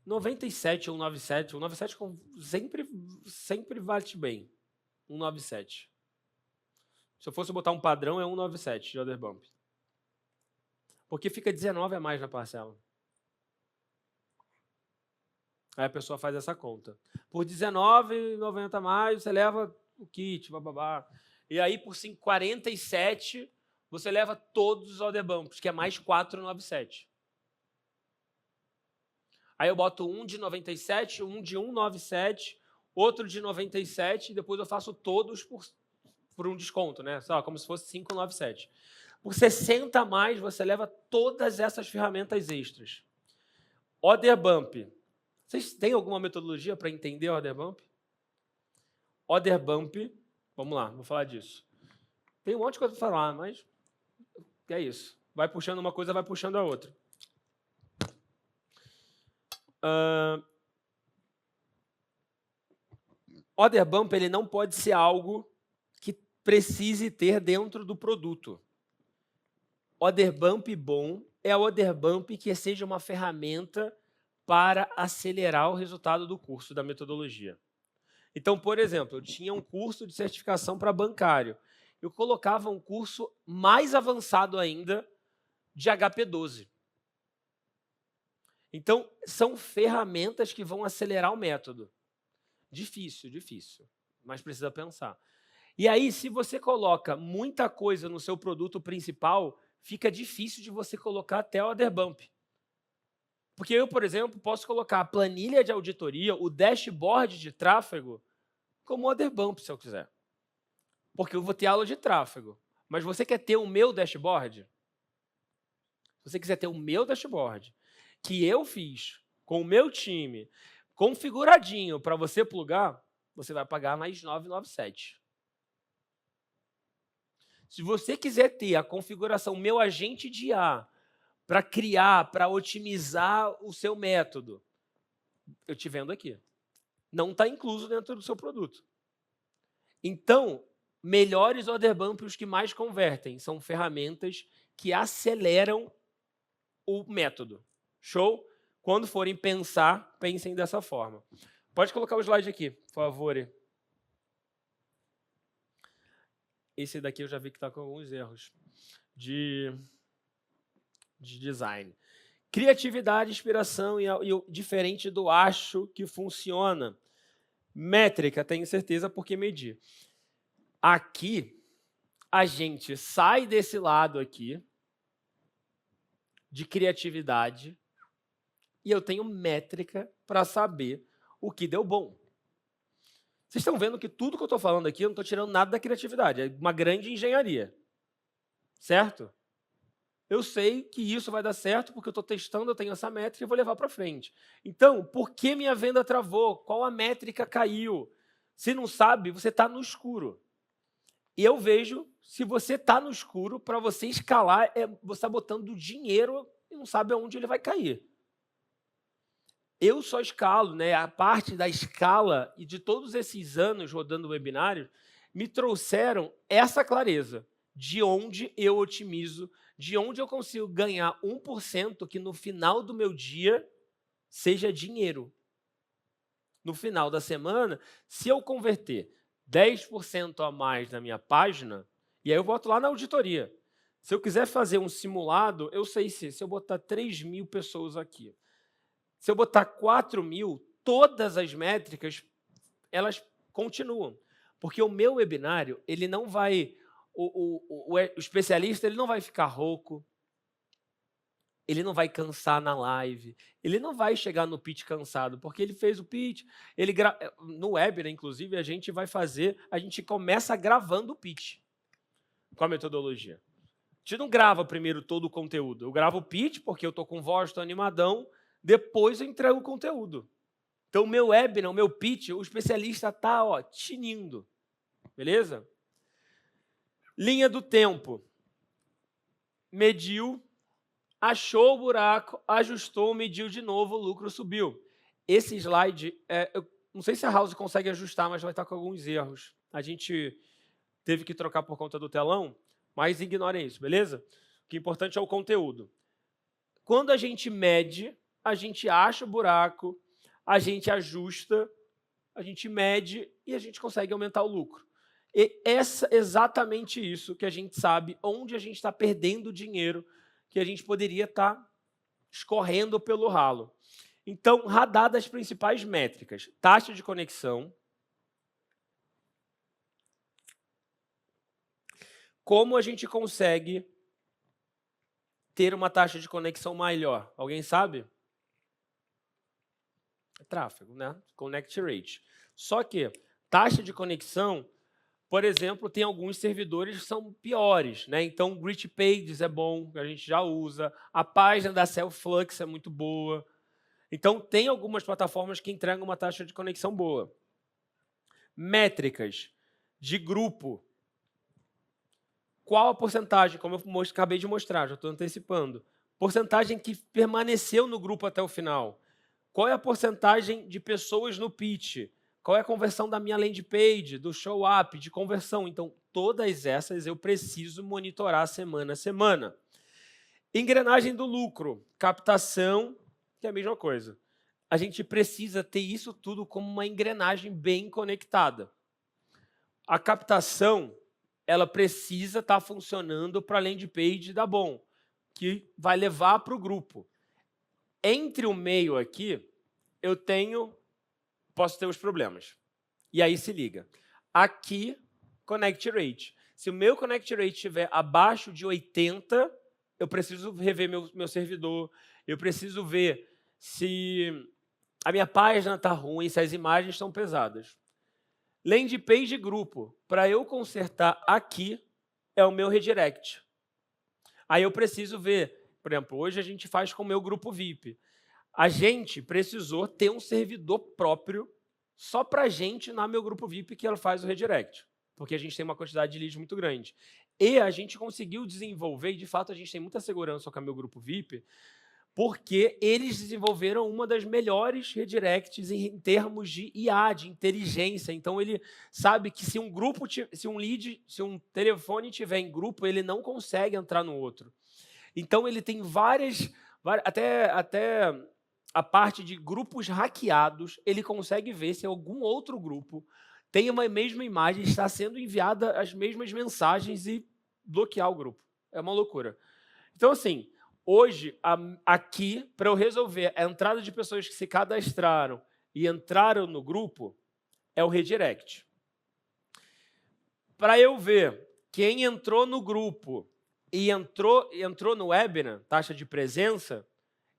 97 ou 197. 197 sempre bate bem. 197. Se eu fosse botar um padrão, é 197 de order bump. Porque fica 19 a mais na parcela. Aí a pessoa faz essa conta. Por R$19,90 a mais, você leva o kit, bababá. E aí, por 5,47, você leva todos os order bumps, que é mais 4,97. Aí eu boto um de 97, um de 197, outro de 97, e depois eu faço todos por um desconto, né? Sei lá, como se fosse 5,97. Por 60 a mais, você leva todas essas ferramentas extras. Order bump. Vocês têm alguma metodologia para entender order bump? Order bump, vamos lá, vou falar disso. Tem um monte de coisa para falar, mas é isso. Vai puxando uma coisa, vai puxando a outra. Order bump ele não pode ser algo que precise ter dentro do produto. Order bump bom é order bump que seja uma ferramenta para acelerar o resultado do curso, da metodologia. Então, por exemplo, eu tinha um curso de certificação para bancário. Eu colocava um curso mais avançado ainda de HP12. Então, são ferramentas que vão acelerar o método. Difícil, mas precisa pensar. E aí, se você coloca muita coisa no seu produto principal, fica difícil de você colocar até order bump. Porque eu, por exemplo, posso colocar a planilha de auditoria, o dashboard de tráfego, como order bump, se eu quiser. Porque eu vou ter aula de tráfego. Mas você quer ter o meu dashboard? Se você quiser ter o meu dashboard, que eu fiz com o meu time, configuradinho para você plugar, você vai pagar mais R$ 997. Se você quiser ter a configuração Meu Agente de IA, para criar, para otimizar o seu método, eu te vendo aqui. Não está incluso dentro do seu produto. Então, melhores order bump, os que mais convertem, são ferramentas que aceleram o método. Show? Quando forem pensar, pensem dessa forma. Pode colocar o slide aqui, por favor. Esse daqui eu já vi que está com alguns erros de design. Criatividade, inspiração e diferente do acho que funciona. Métrica, tenho certeza, porque medir. Aqui, a gente sai desse lado aqui de criatividade e eu tenho métrica para saber o que deu bom. Vocês estão vendo que tudo que eu estou falando aqui, eu não estou tirando nada da criatividade. É uma grande engenharia. Certo? Eu sei que isso vai dar certo porque eu estou testando, eu tenho essa métrica e vou levar para frente. Então, por que minha venda travou? Qual a métrica caiu? Se não sabe, você está no escuro. E eu vejo, se você está no escuro, para você escalar, você está botando dinheiro e não sabe aonde ele vai cair. Eu só escalo, né? A parte da escala e de todos esses anos rodando webinário me trouxeram essa clareza de onde eu otimizo, de onde eu consigo ganhar 1% que no final do meu dia seja dinheiro. No final da semana, se eu converter 10% a mais na minha página, e aí eu boto lá na auditoria. Se eu quiser fazer um simulado, eu sei se eu botar 3.000 pessoas aqui, se eu botar 4.000, todas as métricas, elas continuam. Porque o meu webinário, ele não vai... O especialista ele não vai ficar rouco, ele não vai cansar na live, ele não vai chegar no pitch cansado, porque ele fez o pitch, no webinar, inclusive, a gente começa gravando o pitch com a metodologia. A gente não grava primeiro todo o conteúdo, eu gravo o pitch porque eu estou com voz, estou animadão, depois eu entrego o conteúdo. Então, o meu webinar, o meu pitch, o especialista está tinindo, beleza? Linha do tempo. Mediu, achou o buraco, ajustou, mediu de novo, o lucro subiu. Esse slide, eu não sei se a House consegue ajustar, mas vai estar com alguns erros. A gente teve que trocar por conta do telão, mas ignorem isso, beleza? O que é importante é o conteúdo. Quando a gente mede, a gente acha o buraco, a gente ajusta, a gente mede e a gente consegue aumentar o lucro. E exatamente isso que a gente sabe, onde a gente está perdendo dinheiro, que a gente poderia estar escorrendo pelo ralo. Então, radar as principais métricas. Taxa de conexão. Como a gente consegue ter uma taxa de conexão maior? Alguém sabe? É tráfego, né? Connect rate. Só que taxa de conexão, por exemplo, tem alguns servidores que são piores, né? Então, Grid Pages é bom, a gente já usa. A página da Self-Flux é muito boa. Então, tem algumas plataformas que entregam uma taxa de conexão boa. Métricas de grupo. Qual a porcentagem? Como eu acabei de mostrar, já estou antecipando. Porcentagem que permaneceu no grupo até o final. Qual é a porcentagem de pessoas no pitch? Qual é a conversão da minha landing page, do show up, de conversão? Então, todas essas eu preciso monitorar semana a semana. Engrenagem do lucro, captação, que é a mesma coisa. A gente precisa ter isso tudo como uma engrenagem bem conectada. A captação, ela precisa estar funcionando para a landing page dar bom, que vai levar para o grupo. Entre o meio aqui, posso ter os problemas. E aí se liga. Aqui, connect rate. Se o meu connect rate estiver abaixo de 80, eu preciso rever meu servidor, eu preciso ver se a minha página está ruim, se as imagens estão pesadas. Landing page grupo. Para eu consertar aqui, é o meu redirect. Aí eu preciso ver, por exemplo, hoje a gente faz com o meu grupo VIP. A gente precisou ter um servidor próprio só para a gente na meu grupo VIP que ela faz o redirect, porque a gente tem uma quantidade de leads muito grande. E a gente conseguiu desenvolver, e de fato a gente tem muita segurança com o meu grupo VIP, porque eles desenvolveram uma das melhores redirects em termos de IA, de inteligência. Então, ele sabe que se um telefone tiver em grupo, ele não consegue entrar no outro. Então, ele tem até a parte de grupos hackeados, ele consegue ver se algum outro grupo tem uma mesma imagem, está sendo enviada as mesmas mensagens e bloquear o grupo. É uma loucura. Então, assim, hoje, aqui, para eu resolver a entrada de pessoas que se cadastraram e entraram no grupo, é o redirect. Para eu ver quem entrou no grupo e entrou no webinar, taxa de presença,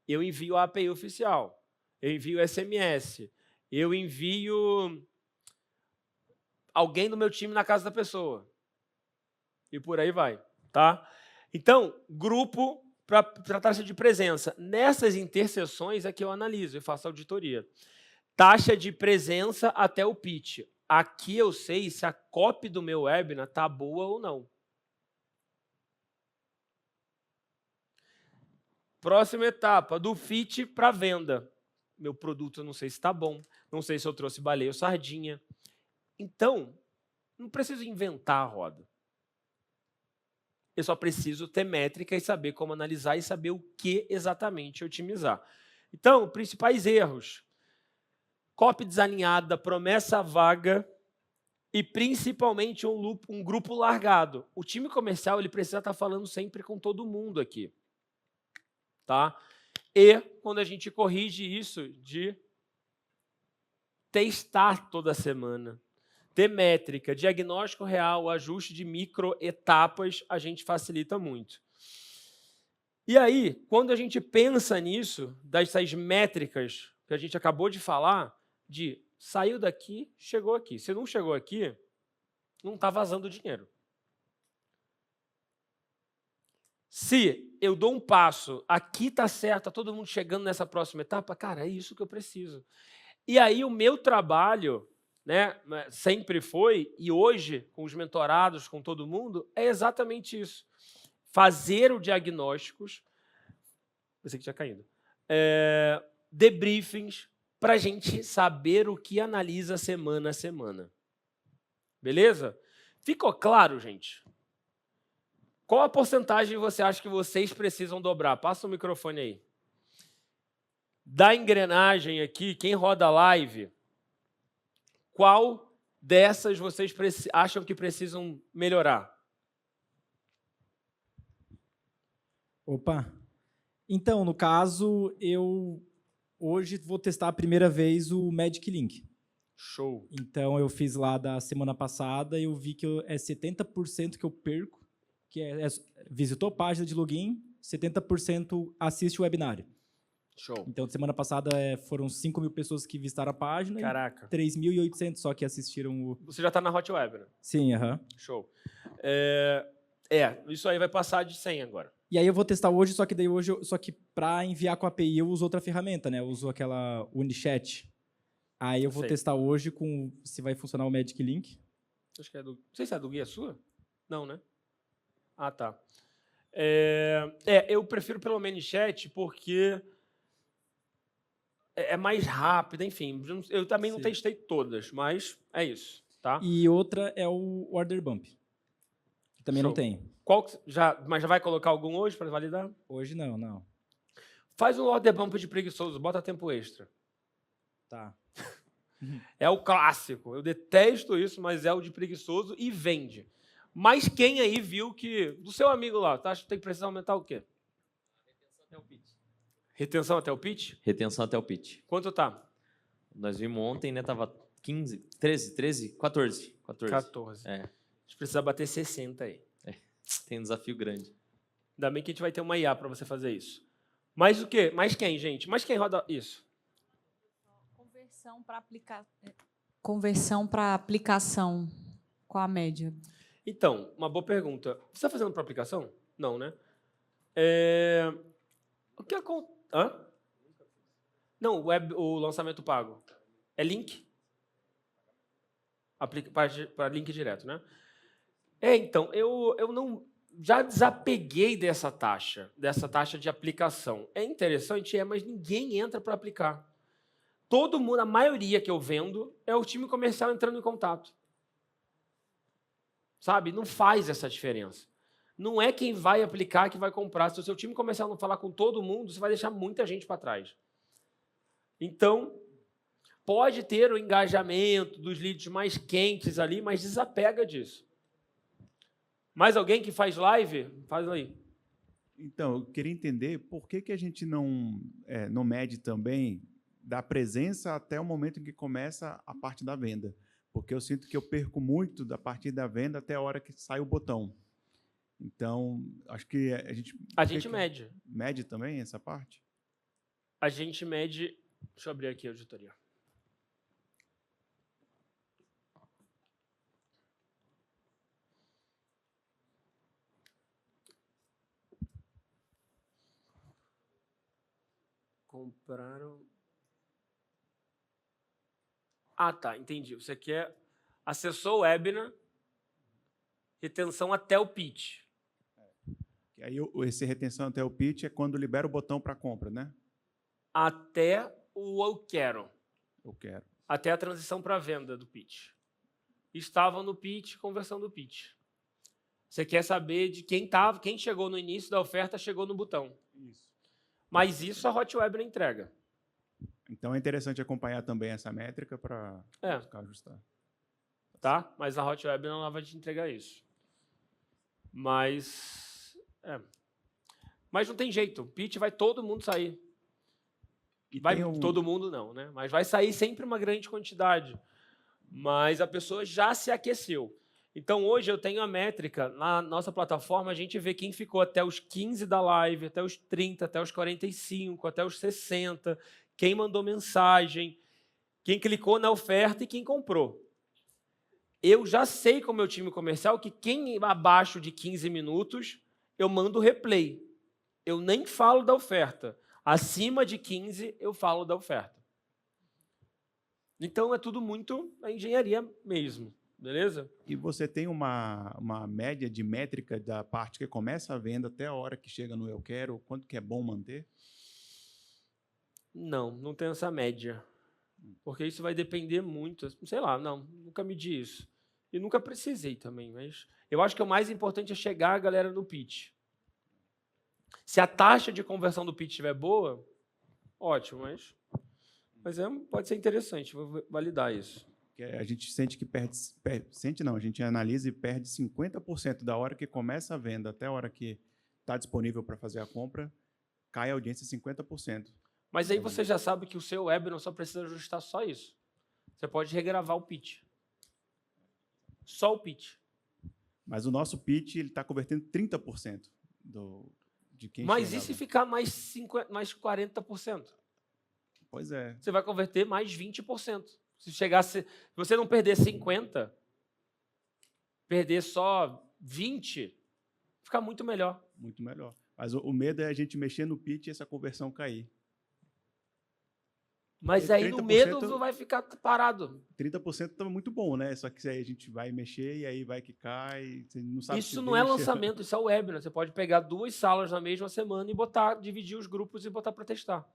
eu envio a API oficial, eu envio SMS, eu envio alguém do meu time na casa da pessoa. E por aí vai, tá? Então, grupo para taxa de presença. Nessas interseções é que eu analiso e faço auditoria. Taxa de presença até o pitch. Aqui eu sei se a copy do meu webinar está boa ou não. Próxima etapa, do fit para venda. Meu produto eu não sei se está bom, não sei se eu trouxe baleia ou sardinha. Então, não preciso inventar a roda. Eu só preciso ter métrica e saber como analisar e saber o que exatamente otimizar. Então, principais erros. Copy desalinhada, promessa vaga e, principalmente, um grupo largado. O time comercial ele precisa estar falando sempre com todo mundo aqui. Tá? E, quando a gente corrige isso, de testar toda semana. Ter métrica, diagnóstico real, ajuste de microetapas, a gente facilita muito. E aí, quando a gente pensa nisso, dessas métricas que a gente acabou de falar, de saiu daqui, chegou aqui. Se não chegou aqui, não está vazando dinheiro. Se eu dou um passo, aqui está certo, está todo mundo chegando nessa próxima etapa, cara, é isso que eu preciso. E aí o meu trabalho, né, sempre foi, e hoje, com os mentorados, com todo mundo, é exatamente isso. Fazer o diagnósticos, pensei que tinha caído, debriefings, para a gente saber o que analisa semana a semana. Beleza? Ficou claro, gente? Qual a porcentagem você acha que vocês precisam dobrar? Passa o microfone aí. Da engrenagem aqui, quem roda live, qual dessas vocês acham que precisam melhorar? Opa! Então, no caso, eu hoje vou testar a primeira vez o Magic Link. Show. Então, eu fiz lá da semana passada e eu vi que é 70% que eu perco, que visitou a página de login, 70% assiste o webinário. Show. Então, semana passada foram 5 mil pessoas que visitaram a página Caraca. e 3.800 só que assistiram o... Você já está na Hot Web, né? Sim, aham. Show. Isso aí vai passar de 100 agora. E aí eu vou testar hoje, só que para enviar com a API eu uso outra ferramenta, né? Eu uso aquela Unichat. Aí eu vou testar hoje se vai funcionar o Magic Link. Acho que não sei se a do Gui é sua. Não, né? Ah, tá. Eu prefiro pelo ManyChat porque é mais rápido, enfim. Eu também não testei todas, mas é isso, tá? E outra é o Order Bump. Que também não tem. Mas já vai colocar algum hoje para validar? Hoje não. Faz um Order Bump de preguiçoso, bota tempo extra. Tá. É o clássico. Eu detesto isso, mas é o de preguiçoso e vende. Mas quem aí viu que... Do seu amigo lá, tá? Acha que tem que precisar aumentar o quê? Retenção até o pitch. Retenção até o pitch? Retenção até o pitch. Quanto tá? Nós vimos ontem, né? Tava 15, 13, 14. 14. É. A gente precisa bater 60 aí. Tem um desafio grande. Ainda bem que a gente vai ter uma IA para você fazer isso. Mas o quê? Mais quem, gente? Mais quem roda isso? Conversão para aplicação. Qual a média? Então, uma boa pergunta. Você está fazendo para aplicação? Não, né? O que acontece? Não, o lançamento pago. É link? Para link direto, né? Então, eu não... Já desapeguei dessa taxa de aplicação. É interessante, mas ninguém entra para aplicar. Todo mundo, a maioria que eu vendo, é o time comercial entrando em contato. Sabe? Não faz essa diferença. Não é quem vai aplicar que vai comprar. Se o seu time comercial não falar com todo mundo, você vai deixar muita gente para trás. Então, pode ter o engajamento dos leads mais quentes ali, mas desapega disso. Mais alguém que faz live? Faz aí. Então, eu queria entender por que a gente não mede também da presença até o momento em que começa a parte da venda. Porque eu sinto que eu perco muito da parte da venda até a hora que sai o botão. Então, acho que a gente... A gente mede. Mede também essa parte? A gente mede... Deixa eu abrir aqui a auditoria. Compraram... Ah, tá, entendi. Você quer... Acessou o webinar, retenção até o pitch. Aí esse retenção até o pitch é quando libera o botão para compra, né? Até o eu quero. Eu quero. Até a transição para a venda do pitch. Estavam no pitch, conversão do pitch. Você quer saber de quem chegou no início da oferta, chegou no botão. Isso. Mas isso a Hot Web não entrega. Então é interessante acompanhar também essa métrica para ficar ajustar. Tá? Mas a Hot Web não vai te entregar isso. Mas não tem jeito. O pitch vai todo mundo sair. Todo mundo não, né? Mas vai sair sempre uma grande quantidade. Mas a pessoa já se aqueceu. Então, hoje eu tenho a métrica, na nossa plataforma, a gente vê quem ficou até os 15 da live, até os 30, até os 45, até os 60, quem mandou mensagem, quem clicou na oferta e quem comprou. Eu já sei com o meu time comercial que quem abaixo de 15 minutos, eu mando replay. Eu nem falo da oferta. Acima de 15, eu falo da oferta. Então, é tudo muito a engenharia mesmo. Beleza? E você tem uma média de métrica da parte que começa a venda até a hora que chega no eu quero? Quanto que é bom manter? Não tenho essa média. Porque isso vai depender muito. Sei lá, nunca medi isso. E nunca precisei também, mas eu acho que o mais importante é chegar a galera no pitch. Se a taxa de conversão do pitch estiver boa, ótimo, mas pode ser interessante, vou validar isso. A gente sente que a gente analisa e perde 50% da hora que começa a venda até a hora que está disponível para fazer a compra, cai a audiência 50%. Mas aí você já sabe que o seu webinar só precisa ajustar só isso. Você pode regravar o pitch. Só o pitch. Mas o nosso pitch está convertendo 30% de quem Mas chegava. e se ficar mais 40%? Pois é. Você vai converter mais 20%. Se você não perder 50%, perder só 20%, fica muito melhor. Muito melhor. Mas o medo é a gente mexer no pitch e essa conversão cair. Mas aí no medo vai ficar parado. 30% estava muito bom, né? Só que aí a gente vai mexer e aí vai que cai. Você não sabe Isso não é lançamento, isso é webinar. Você pode pegar 2 salas na mesma semana e dividir os grupos e botar para testar.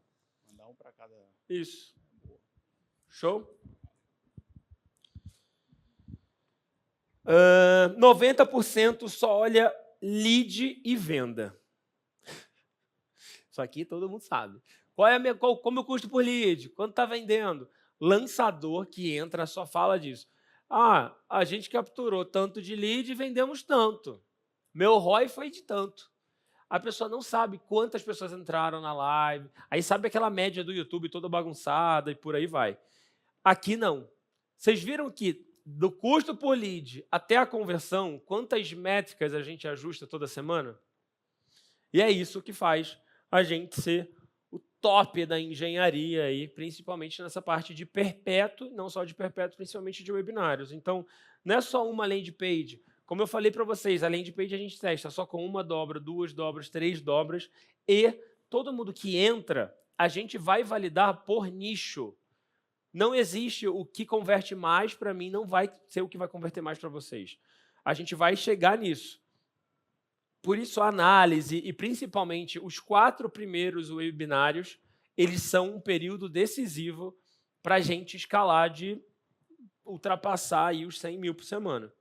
Mandar um para cada. Isso. Show? 90% só olha lead e venda. Isso aqui todo mundo sabe. Qual é o meu custo por lead? Quanto está vendendo? Lançador que entra só fala disso. A gente capturou tanto de lead e vendemos tanto. Meu ROI foi de tanto. A pessoa não sabe quantas pessoas entraram na live. Aí sabe aquela média do YouTube toda bagunçada e por aí vai. Aqui não. Vocês viram que do custo por lead até a conversão, quantas métricas a gente ajusta toda semana? E é isso que faz a gente ser o top da engenharia, aí, principalmente nessa parte de perpétuo, não só de perpétuo, principalmente de webinários. Então, não é só uma landing page. Como eu falei para vocês, a landing page a gente testa só com 1 dobra, 2 dobras, 3 dobras, e todo mundo que entra, a gente vai validar por nicho. Não existe o que converte mais para mim, não vai ser o que vai converter mais para vocês. A gente vai chegar nisso. Por isso, a análise e, principalmente, os 4 primeiros webinários, eles são um período decisivo para a gente escalar de ultrapassar aí os 100 mil por semana.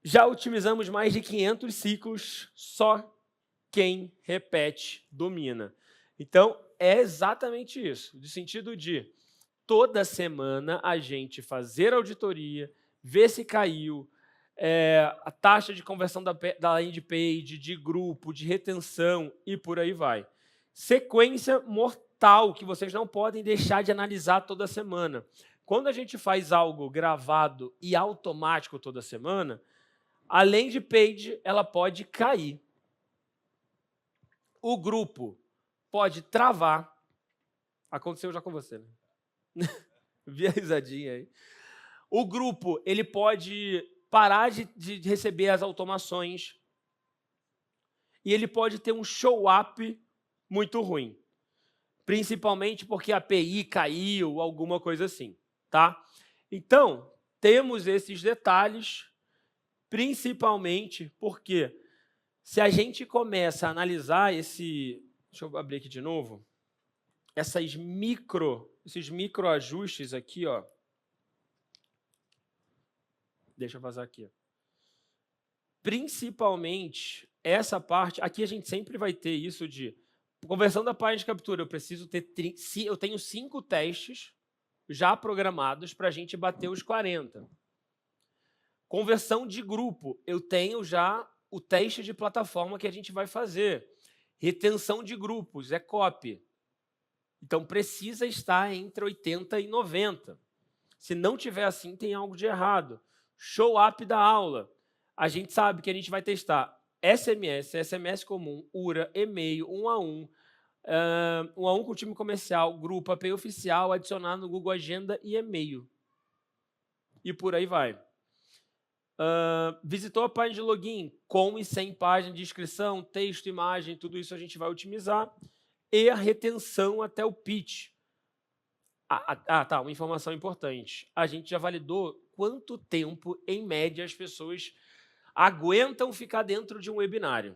Já otimizamos mais de 500 ciclos, só quem repete domina. Então, é exatamente isso, no sentido de toda semana a gente fazer auditoria, ver se caiu, a taxa de conversão da landing page, de grupo, de retenção e por aí vai. Sequência mortal que vocês não podem deixar de analisar toda semana. Quando a gente faz algo gravado e automático toda semana, a landing page ela pode cair. O grupo pode travar. Aconteceu já com você, né? Vi a risadinha aí. O grupo ele pode parar de receber as automações e ele pode ter um show-up muito ruim, principalmente porque a API caiu, alguma coisa assim, tá? Então, temos esses detalhes, principalmente porque se a gente começa a analisar esse... Deixa eu abrir aqui de novo. Esses micro ajustes aqui, ó. Deixa eu vazar aqui. Principalmente essa parte, aqui a gente sempre vai ter isso de conversão da página de captura. Eu tenho 5 testes já programados para a gente bater os 40. Conversão de grupo, eu tenho já o teste de plataforma que a gente vai fazer. Retenção de grupos, é copy. Então, precisa estar entre 80 e 90. Se não tiver assim, tem algo de errado. Show-up da aula. A gente sabe que a gente vai testar SMS, SMS comum, URA, e-mail, 1 a 1, 1 a 1 com o time comercial, grupo, API oficial, adicionar no Google Agenda e e-mail. E por aí vai. Visitou a página de login com e sem página de inscrição, texto, imagem, tudo isso a gente vai otimizar. E a retenção até o pitch. Tá, uma informação importante. A gente já validou quanto tempo, em média, as pessoas aguentam ficar dentro de um webinário.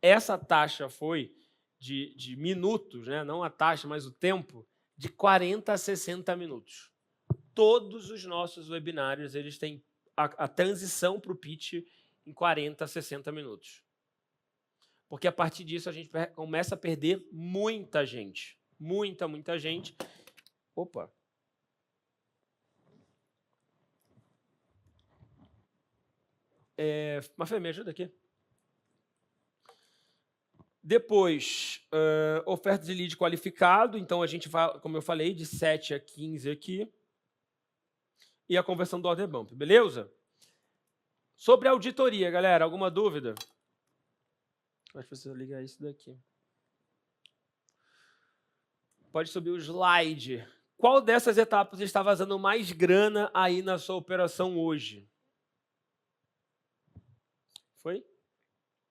Essa taxa foi de minutos, né? Não a taxa, mas o tempo, de 40 a 60 minutos. todos os nossos webinários eles têm a transição para o pitch em 40, 60 minutos. Porque a partir disso a gente começa a perder muita gente. Muita gente. Opa! Mafê, me ajuda aqui. Depois, oferta de lead qualificado. Então, a gente vai, como eu falei, de 7 a 15 aqui. E a conversão do order bump, beleza? Sobre a auditoria, galera, alguma dúvida? Acho que você ligar isso daqui. Pode subir o slide. Qual dessas etapas está vazando mais grana aí na sua operação hoje? Foi?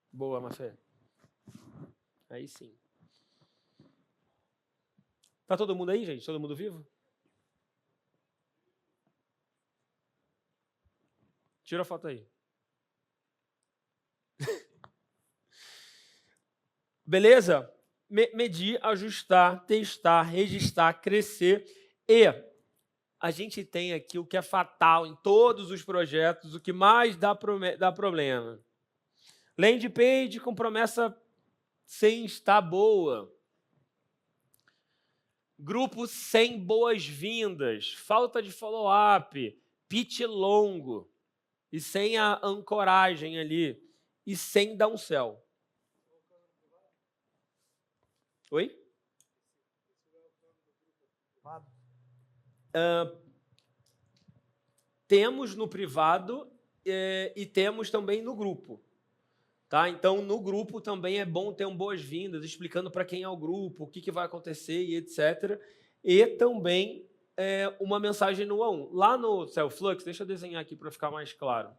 Boa, Mafé. Aí sim. Tá todo mundo aí, gente? Todo mundo vivo? Tira a foto aí. Beleza? Medir, ajustar, testar, registrar, crescer. E a gente tem aqui o que é fatal em todos os projetos, o que mais dá problema. Landing page com promessa sem estar boa. Grupo sem boas-vindas. Falta de follow-up. Pitch longo. E sem a ancoragem ali. E sem downsell. Oi? Temos no privado e temos também no grupo. Tá? Então, no grupo também é bom ter boas-vindas, explicando para quem é o grupo, o que vai acontecer e etc. E também uma mensagem no 1 a 1. Lá no Cellflux, deixa eu desenhar aqui para ficar mais claro.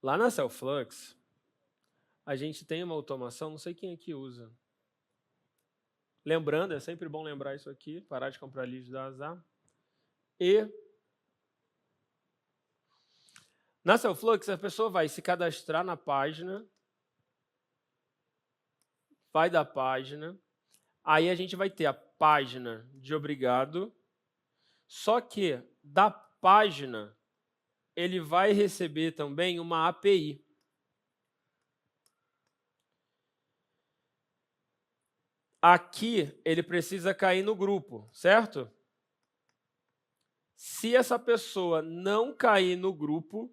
Lá na Cellflux, a gente tem uma automação, não sei quem aqui usa. Lembrando, é sempre bom lembrar isso aqui, parar de comprar leads da azar. E na Cellflux, a pessoa vai se cadastrar na página, vai da página, aí a gente vai ter a página de obrigado, só que da página ele vai receber também uma API. Aqui, ele precisa cair no grupo, certo? Se essa pessoa não cair no grupo,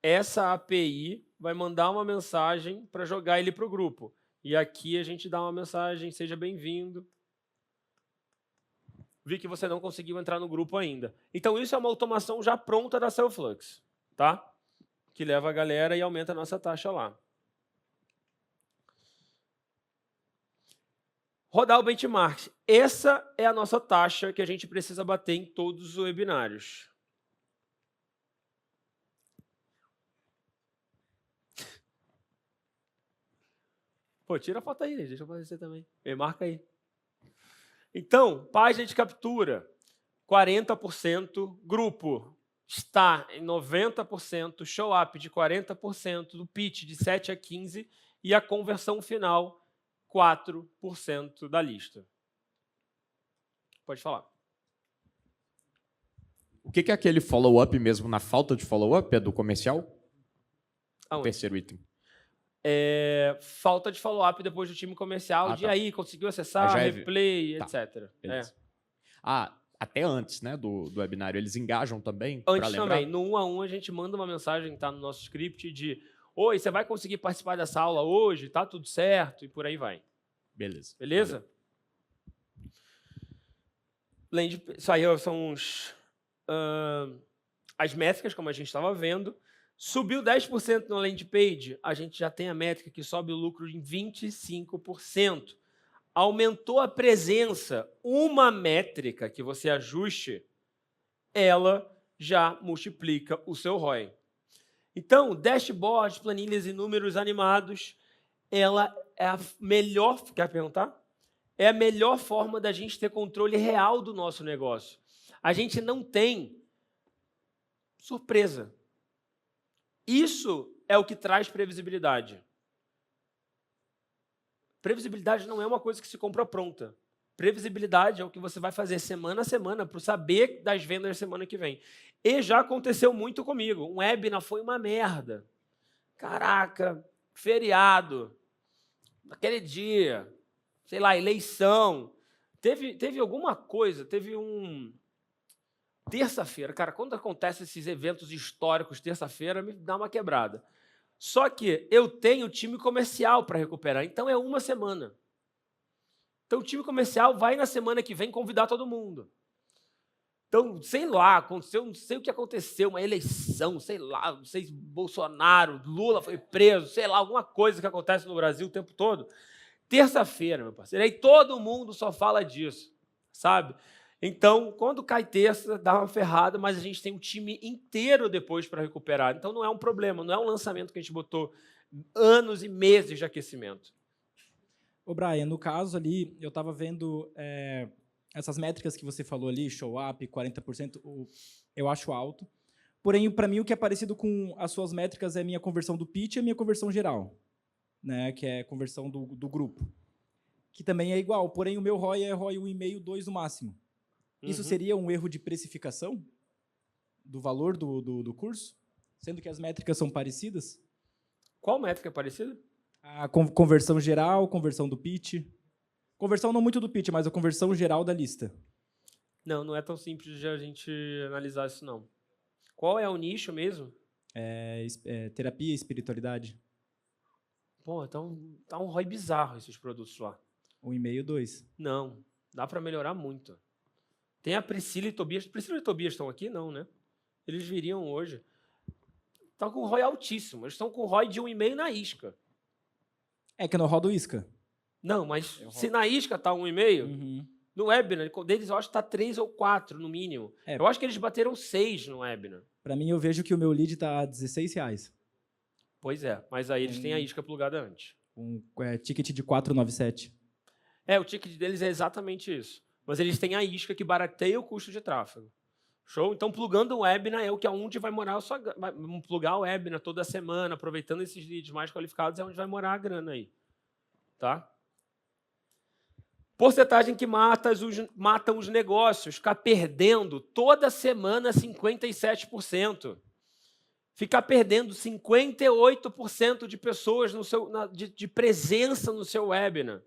essa API vai mandar uma mensagem para jogar ele para o grupo. E aqui a gente dá uma mensagem, seja bem-vindo. Vi que você não conseguiu entrar no grupo ainda. Então, isso é uma automação já pronta da Cellflux, tá? Que leva a galera e aumenta a nossa taxa lá. Rodar o benchmark. Essa é a nossa taxa que a gente precisa bater em todos os webinários. Pô, tira a foto aí, deixa eu aparecer também. Me marca aí. Então, página de captura, 40%, grupo está em 90%, show up de 40%, do pitch de 7 a 15% e a conversão final 4% da lista. Pode falar. O que é aquele follow-up mesmo na falta de follow-up? É do comercial? Aonde? O terceiro item. Falta de follow-up depois do time comercial, tá. aí, conseguiu acessar, replay, tá. etc. Até antes, né, do webinário, eles engajam também? Antes também. No 1 a 1 a gente manda uma mensagem, tá no nosso script, de oi, você vai conseguir participar dessa aula hoje? Tá tudo certo? E por aí vai. Beleza. Beleza? Isso aí são as métricas, como a gente estava vendo. Subiu 10% no landing page, a gente já tem a métrica que sobe o lucro em 25%. Aumentou a presença, uma métrica que você ajuste, ela já multiplica o seu ROI. Então, dashboard, planilhas e números animados, ela é a melhor... Quer perguntar? É a melhor forma da gente ter controle real do nosso negócio. A gente não tem surpresa. Isso é o que traz previsibilidade. Previsibilidade não é uma coisa que se compra pronta. Previsibilidade é o que você vai fazer semana a semana para saber das vendas da semana que vem. E já aconteceu muito comigo. Um webinar foi uma merda. Caraca, feriado, naquele dia, sei lá, eleição. Teve alguma coisa, terça-feira. Cara, quando acontecem esses eventos históricos, terça-feira, me dá uma quebrada. Só que eu tenho time comercial para recuperar, então é uma semana. Então o time comercial vai na semana que vem convidar todo mundo. Então, sei lá, aconteceu, não sei o que aconteceu, uma eleição, sei lá, não sei se Bolsonaro, Lula foi preso, sei lá, alguma coisa que acontece no Brasil o tempo todo. Terça-feira, meu parceiro, aí todo mundo só fala disso, sabe? Então, quando cai terça, dá uma ferrada, mas a gente tem um time inteiro depois para recuperar. Então, não é um problema, não é um lançamento que a gente botou anos e meses de aquecimento. Ô, Brian, no caso ali, eu estava vendo essas métricas que você falou ali, show up, 40%, eu acho alto. Porém, para mim, o que é parecido com as suas métricas é a minha conversão do pitch e a minha conversão geral, né, que é a conversão do grupo, que também é igual. Porém, o meu ROI é ROI 1,5, 2 no máximo. Isso seria um erro de precificação do valor do curso? Sendo que as métricas são parecidas? Qual métrica é parecida? A conversão geral, conversão do pitch. Conversão não muito do pitch, mas a conversão geral da lista. Não, não é tão simples de a gente analisar isso, não. Qual é o nicho mesmo? Terapia e espiritualidade. Pô, então tá um ROI bizarro esses produtos lá. 1,5, 2. Não, dá para melhorar muito. Tem a Priscila e Tobias. Priscila e Tobias estão aqui? Não, né? Eles viriam hoje. Estão com ROI altíssimo. Eles estão com ROI de 1,5 na isca. É que eu não rodo isca. Não, mas se na isca está 1,5, no webinar deles eu acho que está 3 ou 4 no mínimo. Eu acho que eles bateram 6 no webinar. Para mim, eu vejo que o meu lead está a R$16. Pois é, mas aí eles têm a isca plugada antes. Ticket de 497. O ticket deles é exatamente isso. Mas eles têm a isca que barateia o custo de tráfego. Show? Então, plugando o webinar é o que é onde vai morar vai plugar o webinar toda semana, aproveitando esses leads mais qualificados, é onde vai morar a grana aí. Tá? Porcentagem que matam os negócios. Ficar perdendo toda semana 57%. Ficar perdendo 58% de pessoas de presença no seu webinar.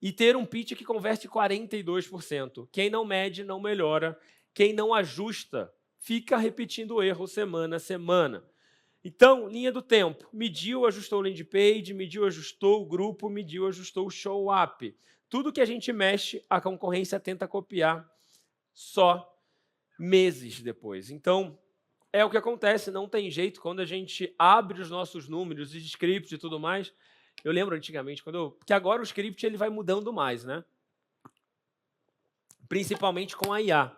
E ter um pitch que converte 42%. Quem não mede, não melhora. Quem não ajusta, fica repetindo o erro semana a semana. Então, linha do tempo. Mediu, ajustou o landing page, mediu, ajustou o grupo, mediu, ajustou o show up. Tudo que a gente mexe, a concorrência tenta copiar só meses depois. Então, é o que acontece, não tem jeito. Quando a gente abre os nossos números, os scripts e tudo mais... Eu lembro antigamente, porque agora o script ele vai mudando mais, né? Principalmente com a IA.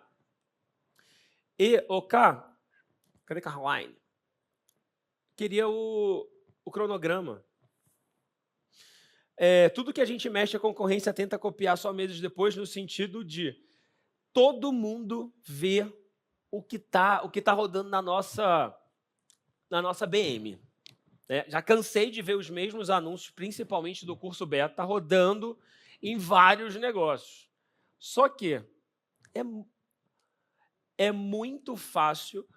E, cadê Caroline? Queria o cronograma. Tudo que a gente mexe, a concorrência tenta copiar só meses depois, no sentido de todo mundo ver o que tá rodando na nossa BM. Já cansei de ver os mesmos anúncios, principalmente do curso beta, rodando em vários negócios. Só que é muito fácil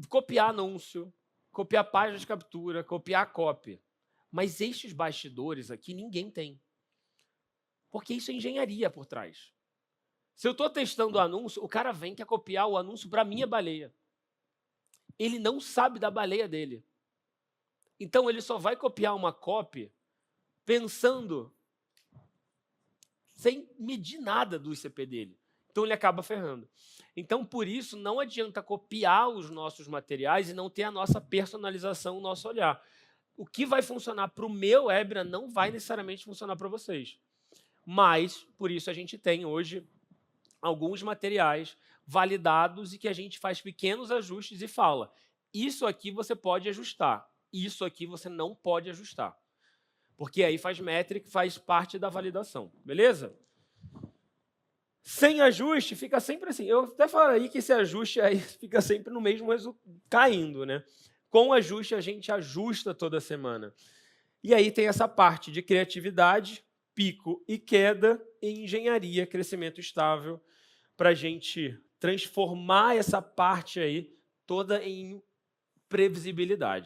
copiar anúncio, copiar página de captura, copiar copy. Mas estes bastidores aqui ninguém tem. Porque isso é engenharia por trás. Se eu estou testando o anúncio, o cara vem quer copiar o anúncio para a minha baleia. Ele não sabe da baleia dele. Então, ele só vai copiar uma copy pensando sem medir nada do ICP dele. Então, ele acaba ferrando. Então, por isso, não adianta copiar os nossos materiais e não ter a nossa personalização, o nosso olhar. O que vai funcionar para o meu webinar não vai necessariamente funcionar para vocês. Mas, por isso, a gente tem hoje alguns materiais validados e que a gente faz pequenos ajustes e fala, isso aqui você pode ajustar. Isso aqui você não pode ajustar. Porque aí faz métrica, faz parte da validação. Beleza? Sem ajuste, fica sempre assim. Eu até falo aí que esse ajuste aí fica sempre no mesmo caindo, né? Com ajuste, a gente ajusta toda semana. E aí tem essa parte de criatividade, pico e queda, e engenharia, crescimento estável, para a gente transformar essa parte aí toda em previsibilidade.